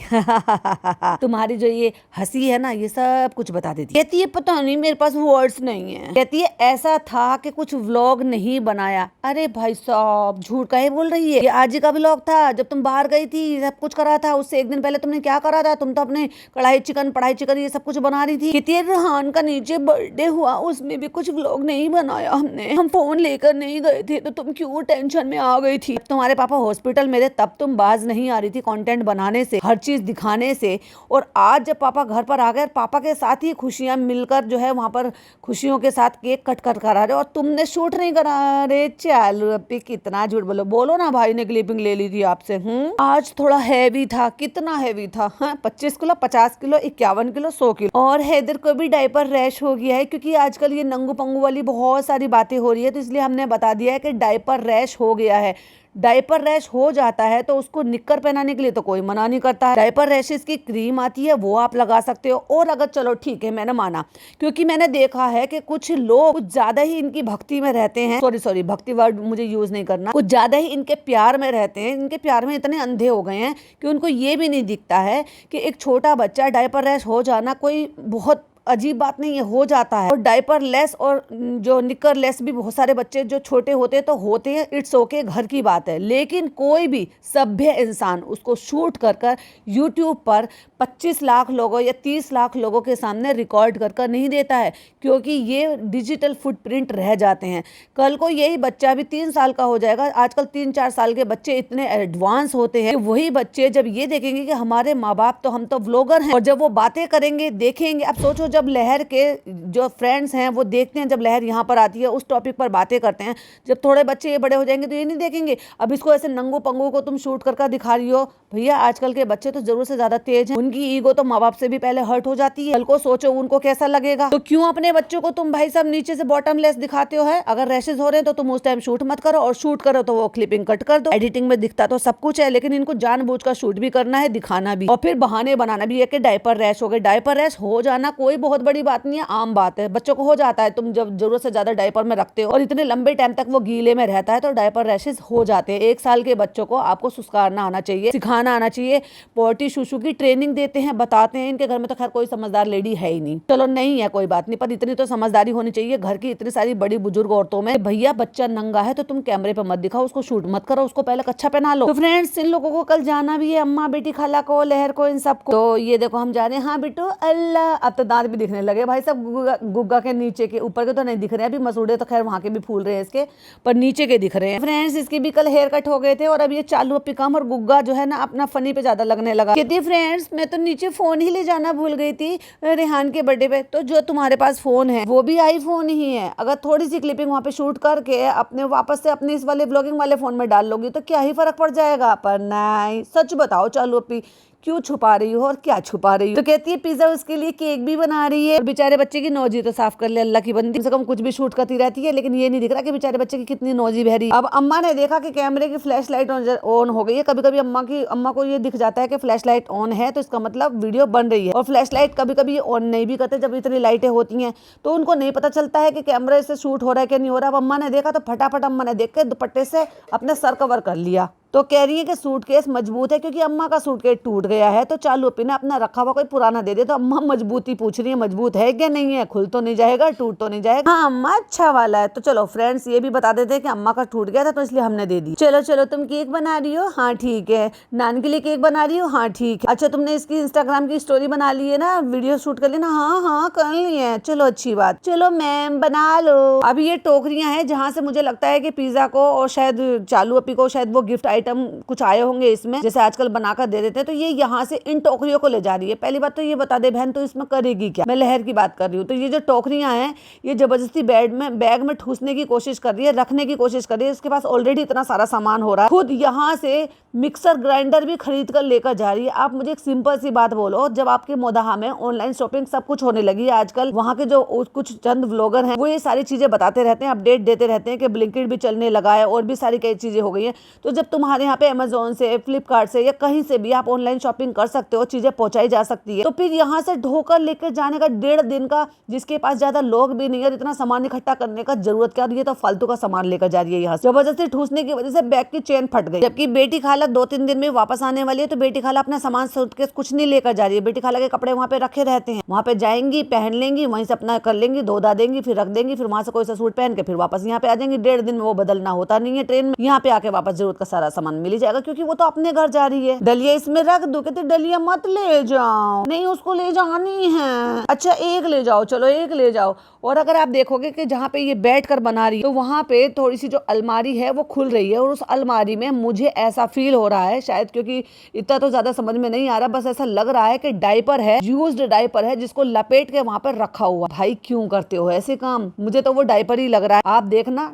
[SPEAKER 1] तुम्हारी जो ये हंसी है ना, ये सब कुछ बता देती। कहती है पता नहीं मेरे पास वर्ड्स नहीं है। कहती है ऐसा था कि कुछ व्लॉग नहीं बनाया। अरे भाई साहब झूठ काहे बोल रही है? ये आज ही का व्लॉग था जब तुम बाहर गई थी, सब कुछ करा था। उससे एक दिन पहले तुमने क्या करा था? तुम तो अपने कढ़ाई चिकन पढ़ाई चिकन ये सब कुछ बना रही थी। कहती है रेहान का नीचे बर्थडे हुआ, उसमें भी कुछ व्लॉग नहीं बनाया हमने, हम फोन लेकर नहीं गए थे, तो तुम क्यों टेंशन में आ गई थी? तुम्हारे पापा हॉस्पिटल में थे तब तुम बाज नहीं आ रही थी कंटेंट बनाने से, हर चीज दिखाने से। और आज जब पापा घर पर आ गए, पापा के साथ ही खुशियां मिलकर जो है वहां पर खुशियों के साथ केक कट कर करा रहे, और तुमने शूट नहीं करा। अरे चलो अपी कितना झूठ बोलो ना, भाई ने क्लिपिंग ले ली थी आपसे। आज थोड़ा हैवी था। कितना हैवी था? 25 किलो, 50 किलो, 51 किलो, 100 किलो। और हैदर को भी डायपर रैश हो गया है, क्योंकि आजकल ये नंगू पंगू वाली बहुत सारी बातें हो रही है, तो इसलिए हमने बता दिया है कि डायपर रैश हो गया है। डायपर रैश हो जाता है तो उसको निक्कर पहनाने के लिए तो कोई मना नहीं करता है। डायपर रैशेस की क्रीम आती है, वो आप लगा सकते हो। और अगर चलो ठीक है, मैंने माना, क्योंकि मैंने देखा है कि कुछ लोग कुछ ज्यादा ही इनकी भक्ति में रहते हैं, सॉरी भक्ति वर्ड मुझे यूज नहीं करना, कुछ ज्यादा ही इनके प्यार में रहते हैं, इनके प्यार में इतने अंधे हो गए हैं कि उनको ये भी नहीं दिखता है कि एक छोटा बच्चा डायपर रैश हो जाना कोई बहुत अजीब बात नहीं है, हो जाता है। और डायपर लेस और जो निकर लेस भी बहुत सारे बच्चे जो छोटे होते हैं तो होते हैं, इट्स ओके, घर की बात है। लेकिन कोई भी सभ्य इंसान उसको शूट कर कर यूट्यूब पर 25 लाख लोगों या 30 लाख लोगों के सामने रिकॉर्ड कर कर नहीं देता है, क्योंकि ये डिजिटल फुटप्रिंट रह जाते हैं। कल को यही बच्चा भी 3 साल का हो जाएगा। आजकल 3-4 साल के बच्चे इतने एडवांस होते हैं कि वही बच्चे जब ये देखेंगे कि हमारे माँ बाप तो, हम तो व्लॉगर हैं, और जब वो बातें करेंगे देखेंगे। अब सोचो जब लहर के जो फ्रेंड्स हैं वो देखते हैं, जब लहर यहाँ पर आती है उस टॉपिक पर बातें करते हैं, जब थोड़े बच्चे ये बड़े हो जाएंगे तो ये नहीं देखेंगे। अब इसको ऐसे नंगू पंगू को तुम शूट कर दिखा रही हो। भैया आजकल के बच्चे तो जरूर से ज्यादा तेज हैं, उनकी ईगो तो माँ बाप से भी पहले हर्ट हो जाती है। कल को सोचो उनको कैसा लगेगा। तो क्यों अपने बच्चों को तुम भाई साहब नीचे से बॉटमलेस दिखाते हो? है अगर रैशेज हो रहे हैं तो तुम उस टाइम शूट मत करो, और शूट करो तो वो क्लिपिंग कट कर दो। एडिटिंग में दिखता तो सब कुछ है, लेकिन इनको जानबूझकर शूट भी करना है, दिखाना भी, और फिर बहाने बनाना भी है कि डायपर रैश हो गए। डायपर रैश हो जाना कोई बहुत बड़ी बात नहीं है, आम बात है, बच्चों को हो जाता है। तुम जब जरूरत से ज्यादा डायपर में रखते हो और इतने लंबे टाइम तक वो गीले में रहता है तो डायपर रैशेज हो जाते हैं। 1 साल के बच्चों को आपको सुस्कारना आना चाहिए, सिखाना आना चाहिए, पोटी शुशु की ट्रेनिंग देते हैं, बताते हैं। इनके घर में तो खैर कोई समझदार लेडी है ही नहीं, चलो नहीं है कोई बात नहीं, पर इतनी तो समझदारी होनी चाहिए घर की इतनी सारी बड़ी बुजुर्ग औरतों में। भैया बच्चा नंगा है तो तुम कैमरे पे मत दिखाओ, उसको शूट मत करो, उसको पहले कच्छा पहना लो। तो फ्रेंड्स इन लोगों को कल जाना भी है, अम्मा बेटी खाला को, लहर को, इन सबको। तो ये देखो हम जा रहे हैं। हाँ बिट्टू अल्लाह, अब तो दांत भी दिखने लगे भाई सब। गुग्गा के नीचे के, ऊपर के तो नहीं दिख रहे हैं अभी, मसूड़े तो खैर वहां के भी फूल रहे हैं इसके, पर नीचे के दिख रहे हैं। फ्रेंड्स इसके भी कल हेयर कट हो गए थे और अब ये चालू अपनी काम, और गुग्गा जो है ना अपना फनी पे ज्यादा लगने लगा। कहती फ्रेंड्स मैं तो नीचे फोन ही ले जाना भूल गई थी रेहान के बर्थडे पे। तो जो तुम्हारे पास फोन है वो भी आईफोन ही है, अगर थोड़ी सी क्लिपिंग वहाँ पे शूट करके अपने वापस से अपने इस वाले ब्लॉगिंग वाले फोन में डाल लोगी तो क्या ही फर्क पड़ जाएगा। पर नहीं, सच बताओ चालू अपनी, क्यों छुपा रही हो और क्या छुपा रही हो? तो कहती है पिज्जा उसके लिए केक भी बना रही है, और बेचारे बच्चे की नौजी तो साफ कर ले, अल्लाह की बंदी, कम से कम कुछ भी शूट करती रहती है, लेकिन ये नहीं दिख रहा कि बेचारे बच्चे की कितनी नौजी बहरी। अब अम्मा ने देखा कि कैमरे की फ्लैश लाइट ऑन हो गई है। कभी कभी अम्मा को ये दिख जाता है कि फ्लैश लाइट ऑन है तो इसका मतलब वीडियो बन रही है, और फ्लैश लाइट कभी कभी ऑन नहीं भी करते जब इतनी लाइटें होती हैं, तो उनको नहीं पता चलता है कि कैमरे से शूट हो रहा है कि नहीं हो रहा। अब अम्मा ने देखा तो फटाफट अम्मा ने देख के दुपट्टे से अपना सर कवर कर लिया। तो कह रही है कि सूटकेस मजबूत है, क्योंकि अम्मा का सूटकेस टूट गया है। तो चालू अपी ने अपना रखा हुआ कोई पुराना दे दे, तो अम्मा मजबूती पूछ रही है, मजबूत है क्या नहीं है, खुल तो नहीं जाएगा, टूट तो नहीं जाएगा? हाँ अम्मा अच्छा वाला है। तो चलो फ्रेंड्स ये भी बता देते हैं कि अम्मा का टूट गया था तो इसलिए हमने दे दी। चलो तुम केक बना रही हो? हाँ ठीक है। नान के लिए केक बना रही हो? हाँ ठीक है। अच्छा तुमने इसकी इंस्टाग्राम की स्टोरी बना ली है ना, वीडियो शूट कर ली ना? हाँ कर ली है। चलो अच्छी बात, चलो मैम बना लो। अभी ये टोकरियां हैं जहाँ से मुझे लगता है कि पिज्जा को और शायद चालू अपी को शायद वो गिफ्ट आइटम आइटम कुछ आए होंगे इसमें, जैसे आजकल बनाकर दे देते हैं, तो ये यहाँ से इन टोकरियों को ले जा रही है। पहली बात तो ये बता दे बहन, तो इसमें करेगी क्या? मैं लहर की बात कर रही हूँ। तो ये जो टोकरियां हैं ये जबरदस्ती बैग में ठूसने की कोशिश कर रही है, रखने की कोशिश कर रही है। इसके पास ऑलरेडी इतना सारा सामान हो रहा है, खुद यहाँ से मिक्सर ग्राइंडर भी खरीद कर लेकर जा रही है। आप मुझे एक सिंपल सी बात बोलो, जब आपके मोदाहा में ऑनलाइन शॉपिंग सब कुछ होने लगी है आजकल, वहाँ के जो कुछ चंद व्लॉगर हैं वो ये सारी चीजें बताते रहते हैं, अपडेट देते रहते हैं कि ब्लिंकिट भी चलने लगा है और भी सारी कई चीजें हो गई हैं। तो जब तुम्हारे यहाँ पे अमेजोन से, फ्लिपकार्ट से या कहीं से भी आप ऑनलाइन शॉपिंग कर सकते हो, चीजें पहुंचाई जा सकती है, तो फिर यहाँ से ढोकर लेकर जाने का 1.5 दिन का, जिसके पास ज्यादा लोग भी नहीं है, इतना सामान इकट्ठा करने का जरूरत क्या? ये तो फालतू का सामान लेकर जा रही है। यहाँ जबरदस्ती ठूसने की वजह से बैग की चेन फट गई। जबकि बेटी खाला 2-3 दिन में वापस आने वाली है, तो बेटी खाला अपना सामान सूटकेस कुछ नहीं लेकर जा रही है। बेटी खाला के कपड़े वहाँ पे रखे रहते हैं, वहाँ पे जाएंगी, पहन लेंगी, वहीं से अपना कर लेंगी, धो धा देंगी, फिर रख देंगी, फिर वहाँ से कोई सा सूट पहन के फिर वापस यहाँ पे आ जाएंगी। 1.5 दिन में वो बदलना होता नहीं है ट्रेन में, यहाँ पे आके वापस जरूरत का सारा सामान मिल जाएगा, क्योंकि वो तो अपने घर जा रही है। डलिया इसमें रख दो, कहते डलिया मत ले जाओ, नहीं उसको ले जानी है। अच्छा एक ले जाओ, चलो एक ले जाओ। और अगर आप देखोगे कि जहाँ पे ये बैठ कर बना रही है, तो वहाँ पे थोड़ी सी जो अलमारी है वो खुल रही है, और उस अलमारी में मुझे ऐसा फील हो रहा है, शायद क्योंकि इतना तो ज्यादा समझ में नहीं आ रहा, बस ऐसा लग रहा है कि डायपर है, यूज्ड डायपर है, जिसको लपेट के वहाँ पर रखा हुआ। भाई क्यों करते हो ऐसे काम? मुझे तो वो डायपर ही लग रहा है। आप देखना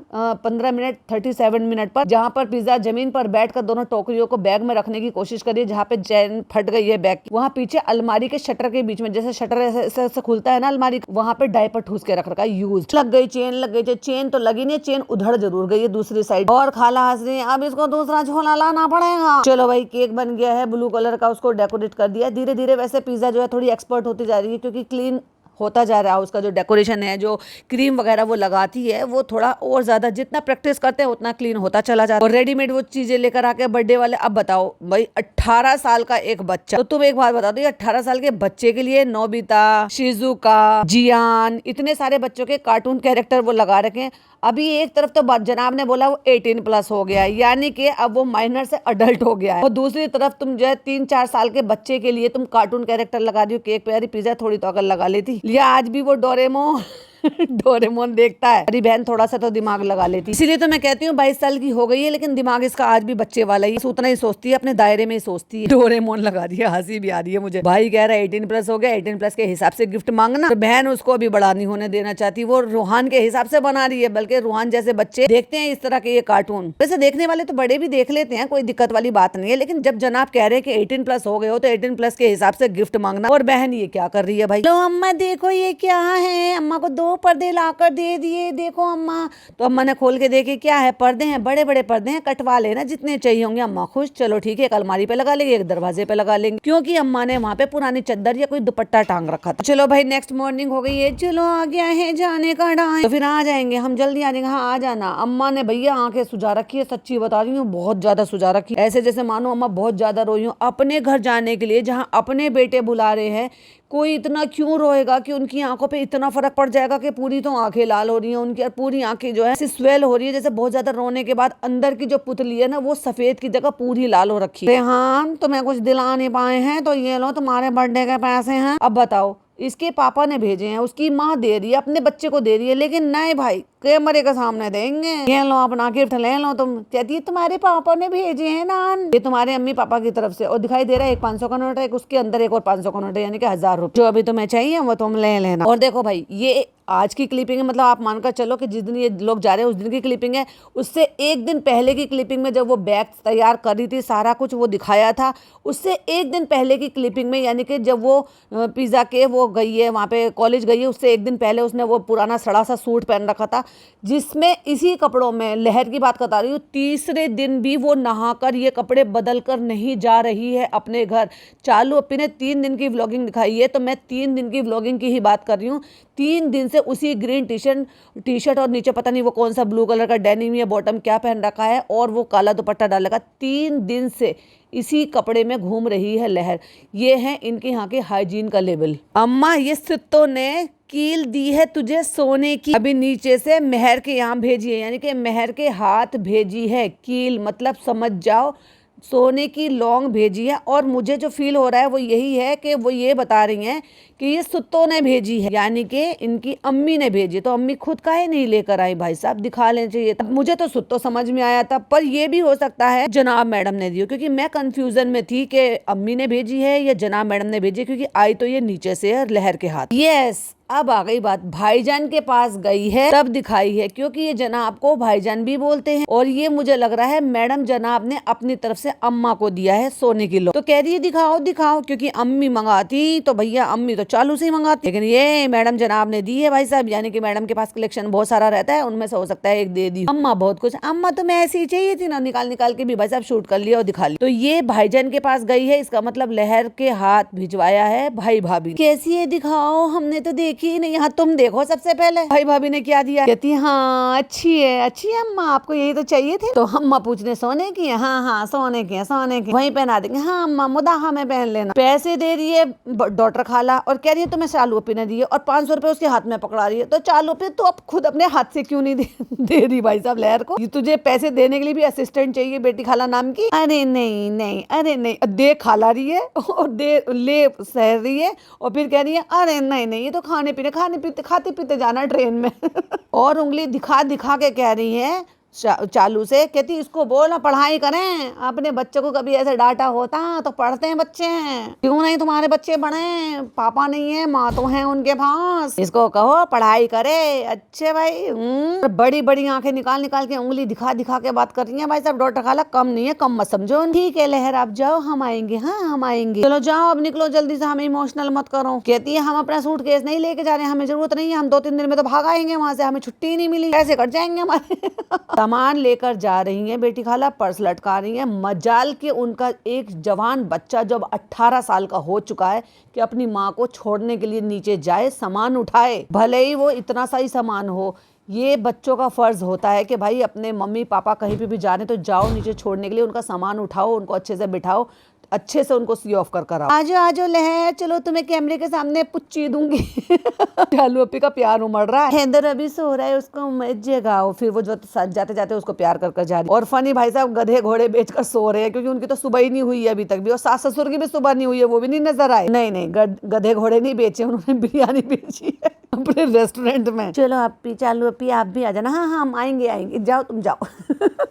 [SPEAKER 1] 15 मिनट 37 मिनट पर, जहाँ पर पिज्जा जमीन पर बैठकर दोनों टोकरियों को बैग में रखने की कोशिश करिए, जहाँ पे चैन फट गई है बैग की, वहाँ पीछे अलमारी के शटर के बीच में, जैसे शटर ऐसे खुलता है ना अलमारी, वहाँ पे डायपर ठूस के रख रखा है, यूज। लग गई चेन, लग गई चेन तो लगी नहीं, चेन उधड़ जरूर गई है दूसरी साइड। और खाला हंस रही है, अब इसको दूसरा झोला लाना पड़ेगा। चलो भाई केक बन गया है ब्लू कलर का, उसको डेकोरेट कर दिया। धीरे धीरे वैसे पिज्जा जो है थोड़ी एक्सपर्ट होती जा रही है, क्योंकि क्लीन होता जा रहा है। उसका जो डेकोरेशन है, जो क्रीम वगैरह वो लगाती है, वो थोड़ा और ज्यादा जितना प्रैक्टिस करते हैं उतना क्लीन होता चला जाता है। और रेडीमेड वो चीजें लेकर आके बर्थडे वाले। अब बताओ भाई 18 साल का एक बच्चा, तो तुम एक बात बता दो, 18 साल के बच्चे के लिए नोबिता, शिजुका, जियान, इतने सारे बच्चों के कार्टून कैरेक्टर वो लगा रखे हैं। अभी एक तरफ तो जनाब ने बोला वो 18+ हो गया है, यानी कि अब वो माइनर से अडल्ट हो गया है, और दूसरी तरफ तुम जो है 3-4 साल के बच्चे के लिए तुम कार्टून कैरेक्टर लगा रही हो केक पे। यार पिज्जा थोड़ी तो अगर लगा लेती, या आज भी वो डोरेमोन देखता है। मेरी बहन थोड़ा सा तो दिमाग लगा लेती। इसीलिए तो मैं कहती हूँ 22 साल की हो गई है, लेकिन दिमाग इसका आज भी बच्चे वाला ही, उतना ही सोचती है, अपने दायरे में ही सोचती है। डोरेमोन लगा दिया, हंसी भी आ रही है मुझे। भाई कह रहा है 18+ हो गया, 18+ के हिसाब से गिफ्ट मांगना, तो बहन उसको अभी बड़ा नहीं होने देना चाहती, वो रूहान के हिसाब से बना रही है। बल्कि रूहान जैसे बच्चे देखते हैं इस तरह के ये कार्टून, वैसे देखने वाले तो बड़े भी देख लेते हैं, कोई दिक्कत वाली बात नहीं है, लेकिन जब जनाब कह रहे हैं कि 18+ हो गए हो, तो 18+ के हिसाब से गिफ्ट मांगना। और बहन ये क्या कर रही है भाई? लो अम्मा देखो ये क्या है, अम्मा को 2 पर्दे लाकर दे दिए, देखो अम्मा। तो अम्मा ने खोल के देखे, क्या है? पर्दे हैं, बड़े बड़े पर्दे हैं, कटवा लेना जितने चाहिए होंगे। अम्मा खुश, चलो ठीक है, एक अलमारी पे लगा लेंगे, एक दरवाजे पे लगा लेंगे, क्योंकि अम्मा ने वहाँ पे पुरानी चद्दर या कोई दुपट्टा टांग रखा था। चलो भाई नेक्स्ट मॉर्निंग हो गई है, चलो आ गया है जाने का टाइम, तो फिर आ जाएंगे हम, जल्दी आ जाएंगे। हाँ आ जाना। अम्मा ने भैया आंखें सुझा रखी है, सच्ची बता रही हूँ, बहुत ज्यादा सुझा रखी है, ऐसे जैसे मानो अम्मा बहुत ज्यादा रोई हूँ अपने घर जाने के लिए, जहाँ अपने बेटे बुला रहे हैं। कोई इतना क्यों रोएगा कि उनकी आंखों पे इतना फर्क पड़ जाएगा कि पूरी तो आंखें लाल हो रही हैं उनकी, और पूरी आंखें जो है स्वेल हो रही है, जैसे बहुत ज्यादा रोने के बाद अंदर की जो पुतली है ना, वो सफेद की जगह पूरी लाल हो रखी है। हाँ तुम्हें कुछ दिला नहीं पाए हैं, तो ये लो तुम्हारे बर्थडे के पैसे हैं। अब बताओ, इसके पापा ने भेजे हैं, उसकी माँ दे रही है, अपने बच्चे को दे रही है, लेकिन नहीं भाई कैमरे के सामने देंगे। ये लो अपना गिफ्ट ले लो। तुम कहती है तुम्हारे पापा ने भेजे हैं नान, ये तुम्हारे अम्मी पापा की तरफ से। और दिखाई दे रहा है एक 500 का नोट है, एक उसके अंदर एक और 500 का नोट है, यानी कि 1000 रुपये। जो अभी तुम्हें चाहिए वो तुम ले लेना। और देखो भाई ये आज की क्लिपिंग है, मतलब आप मानकर चलो कि जिस दिन ये लोग जा रहे हैं उस दिन की क्लिपिंग है। उससे एक दिन पहले की क्लिपिंग में जब वो बैग तैयार कर रही थी, सारा कुछ वो दिखाया था। उससे एक दिन पहले की क्लिपिंग में, यानी कि जब वो पिज्जा के वो गई है वहाँ पे कॉलेज गई है, उससे एक दिन पहले उसने वो पुराना सड़ा सा सूट पहन रखा था, जिसमें इसी कपड़ों में, लहर की बात बता रही हूँ, तीसरे दिन भी वो नहाकर ये कपड़े बदल कर नहीं जा रही है अपने घर। चालू अपी ने 3 दिन की व्लॉगिंग दिखाई है, तो मैं 3 दिन की व्लॉगिंग की ही बात कर रही हूँ। 3 दिन से उसी ग्रीन टी शर्ट और नीचे पता नहीं वो कौन सा ब्लू कलर का डेनिम या बॉटम क्या पहन रखा है, और वो काला दुपट्टा डाल रखा। 3 दिन से इसी कपड़े में घूम रही है लहर। ये है इनके यहाँ के हाइजीन का लेवल। अम्मा ये सित्तों ने कील दी है तुझे सोने की, अभी नीचे से मेहर के यहाँ भेजी है, यानी कि मेहर के हाथ भेजी है कील, मतलब समझ जाओ सोने की लौंग भेजी है। और मुझे जो फील हो रहा है वो यही है कि वो ये बता रही हैं कि ये सुत्तो ने भेजी है, यानी कि इनकी अम्मी ने भेजी। तो अम्मी खुद काहे नहीं लेकर आई भाई साहब, दिखा लेना चाहिए था। मुझे तो सुत्तो समझ में आया था, पर ये भी हो सकता है जनाब मैडम ने दी हो, क्योंकि मैं कंफ्यूजन में थी कि अम्मी ने भेजी है या जनाब मैडम ने भेजी, क्योंकि आई तो ये नीचे से है लहर के हाथ। यस, अब आ गई बात, भाईजान के पास गई है तब दिखाई है, क्योंकि ये जनाब को भाईजान भी बोलते हैं। और ये मुझे लग रहा है मैडम जनाब ने अपनी तरफ से अम्मा को दिया है सोने की लो। तो कह रही है दिखाओ दिखाओ, क्योंकि अम्मी मंगाती तो भैया अम्मी तो चालू से ही मंगाती, लेकिन ये मैडम जनाब ने दी है भाई साहब, यानी कि मैडम के पास कलेक्शन बहुत सारा रहता है, उनमें से हो सकता है एक दे दी। अम्मा बहुत कुछ, अम्मा तो मैं ऐसी ही चाहिए थी ना, निकाल निकाल के भी भाई साहब शूट कर लिया और दिखा लिया। तो ये भाईजान के पास गई है, इसका मतलब लहर के हाथ भिजवाया है भाई भाभी। कैसी है दिखाओ, हमने तो देखी नहीं। यहाँ तुम देखो सबसे पहले भाई भाभी ने क्या दिया। कहती हाँ अच्छी है अम्मा, आपको यही तो चाहिए थे। तो अम्मा पूछने सोने की है, हाँ हाँ सोने की है, सोने की वहीं पहना देंगे। हाँ अम्मा मुदाहा में पहन लेना। पैसे दे रही है डॉक्टर खाला और कह रही है तुम्हें चालू अपी ने दिए, और 500 रुपए उसके हाथ में पकड़ा रही है। तो चालू अपी तो अब खुद अपने हाथ से क्यों नहीं दे रही भाई साहब लहर को? तुझे पैसे देने के लिए भी असिस्टेंट चाहिए बेटी खाला नाम की? अरे नहीं नहीं, अरे नहीं, दे खाला रही है और दे ले सह रही है, और फिर कह रही है अरे नहीं नहीं, ये तो खाने पीते खाते पीते जाना ट्रेन में। और उंगली दिखा दिखा के कह रही है चालू से, कहती इसको बोल पढ़ाई करें, अपने बच्चों को कभी ऐसे डांटा होता तो पढ़ते हैं बच्चे हैं, क्यों नहीं तुम्हारे बच्चे पढ़े, पापा नहीं है माँ तो है उनके पास, इसको कहो पढ़ाई करे। अच्छे भाई, बड़ी बड़ी आंखें निकाल निकाल के उंगली दिखा दिखा के बात कर रही है भाई साहब डॉक्टर खाला, कम नहीं है, कम मत समझो। ठीक है लहर आप जाओ, हम आएंगे, हाँ हम आएंगे, चलो जाओ अब निकलो जल्दी से, हमें इमोशनल मत करो। कहती है हम अपना सूटकेस नहीं लेके जा रहे हैं, हमें जरूरत नहीं है, हम 2-3 दिन में तो भाग आएंगे वहां से, हमें छुट्टी ही नहीं मिली, कैसे कट जाएंगे हमारे। सामान लेकर जा रही हैं बेटी खाला, पर्स लटका रही हैं। मजाल के उनका एक जवान बच्चा जब 18 साल का हो चुका है कि अपनी माँ को छोड़ने के लिए नीचे जाए, सामान उठाए, भले ही वो इतना सा ही सामान हो। ये बच्चों का फर्ज होता है कि भाई अपने मम्मी पापा कहीं पे भी जा रहे तो जाओ नीचे छोड़ने के लिए, उनका सामान उठाओ, उनको अच्छे से बिठाओ, अच्छे से उनको सी ऑफ कर कराओ। आजो लहर, चलो तुम्हें कैमरे के सामने पुच्ची दूंगी। चालू अपी का प्यार उमड़ रहा है, हैदर अभी सो रहा है, उसको जगाओ। फिर वो जो जाते जाते उसको प्यार कर जा रही। और फनी भाई साहब गधे घोड़े बेचकर सो रहे हैं, क्योंकि उनकी तो सुबह ही नहीं हुई है अभी तक भी, और सास ससुर की भी सुबह नहीं हुई है, वो भी नहीं नजर आए। नहीं गधे घोड़े नहीं बेचे, उन्होंने बिरयानी बेची है अपने रेस्टोरेंट में। चलो अपी, चालू अपी आप भी आ जाना। हाँ हाँ हम आएंगे, जाओ तुम जाओ।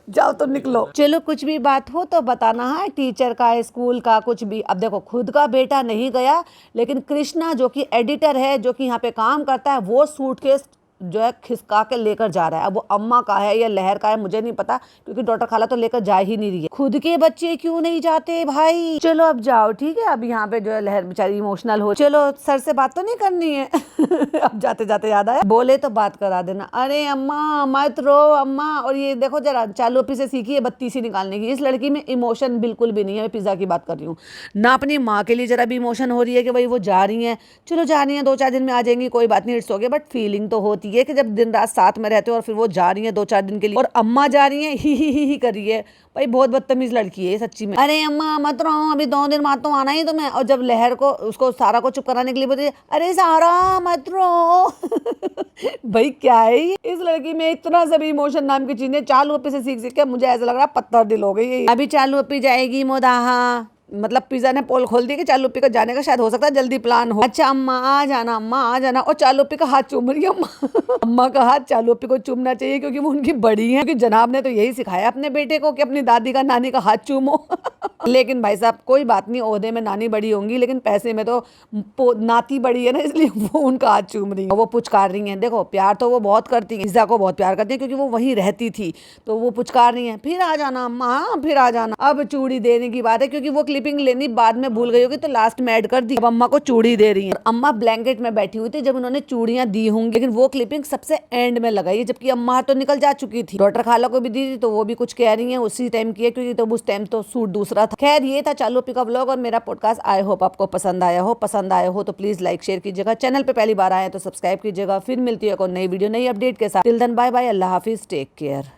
[SPEAKER 1] जाओ तो निकलो। चलो कुछ भी बात हो तो बताना है, टीचर का, स्कूल का, कुछ भी। अब देखो खुद का बेटा नहीं गया, लेकिन कृष्णा जो कि एडिटर है, जो कि यहाँ पे काम करता है, वो सूटकेस जो है खिसका के लेकर जा रहा है। अब वो अम्मा का है या लहर का है मुझे नहीं पता, क्योंकि डॉक्टर खाला तो लेकर जा ही नहीं रही है। खुद के बच्चे क्यों नहीं जाते भाई? चलो अब जाओ, ठीक है। अब यहाँ पे जो है लहर बेचारी इमोशनल हो, चलो सर से बात तो नहीं करनी है। अब जाते जाते याद आया, बोले तो बात करा देना। अरे अम्मा मत रो अम्मा। और ये देखो जरा चालू अपी से सीखी है बत्तीसी निकालने की। इस लड़की में इमोशन बिल्कुल भी नहीं है। मैं पिज्जा की बात कर रही हूँ ना, अपनी माँ के लिए जरा भी इमोशन हो रही है कि भाई वो जा रही है, चलो जा रही है 2-4 दिन में आ जाएंगी, कोई बात नहीं, इट्स ओके। बट फीलिंग तो होती है कि जब दिन रात साथ में रहते हो और फिर वो जा रही है 2-4 दिन के लिए, और अम्मा जा रही है ही कर रही है। भाई बहुत बदतमीज लड़की है सच्ची में। अरे अम्मा मत रो, अभी 2 दिन बाद तो आना ही तुम्हें। और जब लहर को उसको सारा को चुप कराने के लिए बोलती है, अरे सारा मत रो। भाई क्या है इस लड़की में इतना सब इमोशन नाम की चीजें। चालू अपी से सीख के मुझे ऐसा लग रहा है पत्थर दिल हो गई। अभी चालू अपी जाएगी मोदाहा, मतलब पिज्जा ने पोल खोल दी कि चालू अपी का जाने का शायद हो सकता है जल्दी प्लान हो। अच्छा अम्मा आ जाना, अम्मा आ जाना। और चालू अपी का हाथ चूम रही है अम्मा। अम्मा का हाथ चालू अपी को चूमना चाहिए, क्योंकि वो उनकी बड़ी है, क्योंकि जनाब ने तो यही सिखाया अपने बेटे को कि अपनी दादी का नानी का हाथ चूमो। लेकिन भाई साहब कोई बात नहीं, ओहदे में नानी बड़ी होंगी लेकिन पैसे में तो नाती बड़ी है ना, इसलिए वो उनका हाथ चूम रही है, वो पुचकार रही है। देखो प्यार तो वो बहुत करती है, पिज्जा को बहुत प्यार करती है, क्योंकि वो वहीं रहती थी, तो वो पुचकार रही है, फिर आ जाना अम्मा, फिर आ जाना। अब चूड़ी देने की बात है, क्योंकि वो क्लिपिंग लेनी बाद में भूल गई होगी तो लास्ट में ऐड कर दी। अब अम्मा को चूड़ी दे रही है। अम्मा ब्लैंकेट में बैठी हुई थी जब उन्होंने चूड़ियां दी होंगी, लेकिन वो क्लिपिंग सबसे एंड में लगाई है, जबकि अम्मा तो निकल जा चुकी थी। डॉक्टर खाला को भी दी थी तो वो भी कुछ कह रही है उसी टाइम की है, क्योंकि तो उस टाइम तो सूट दूसरा था। खैर ये था चालू अपी का व्लॉग और मेरा पॉडकास्ट। आई होप आपको पसंद आया हो तो प्लीज लाइक शेयर कीजिएगा। चैनल पे पहली बार आए तो सब्सक्राइब कीजिएगा। फिर मिलती है कोई नई वीडियो नई अपडेट के साथ। टिल देन बाय बाय, अल्लाह हाफिज, टेक केयर।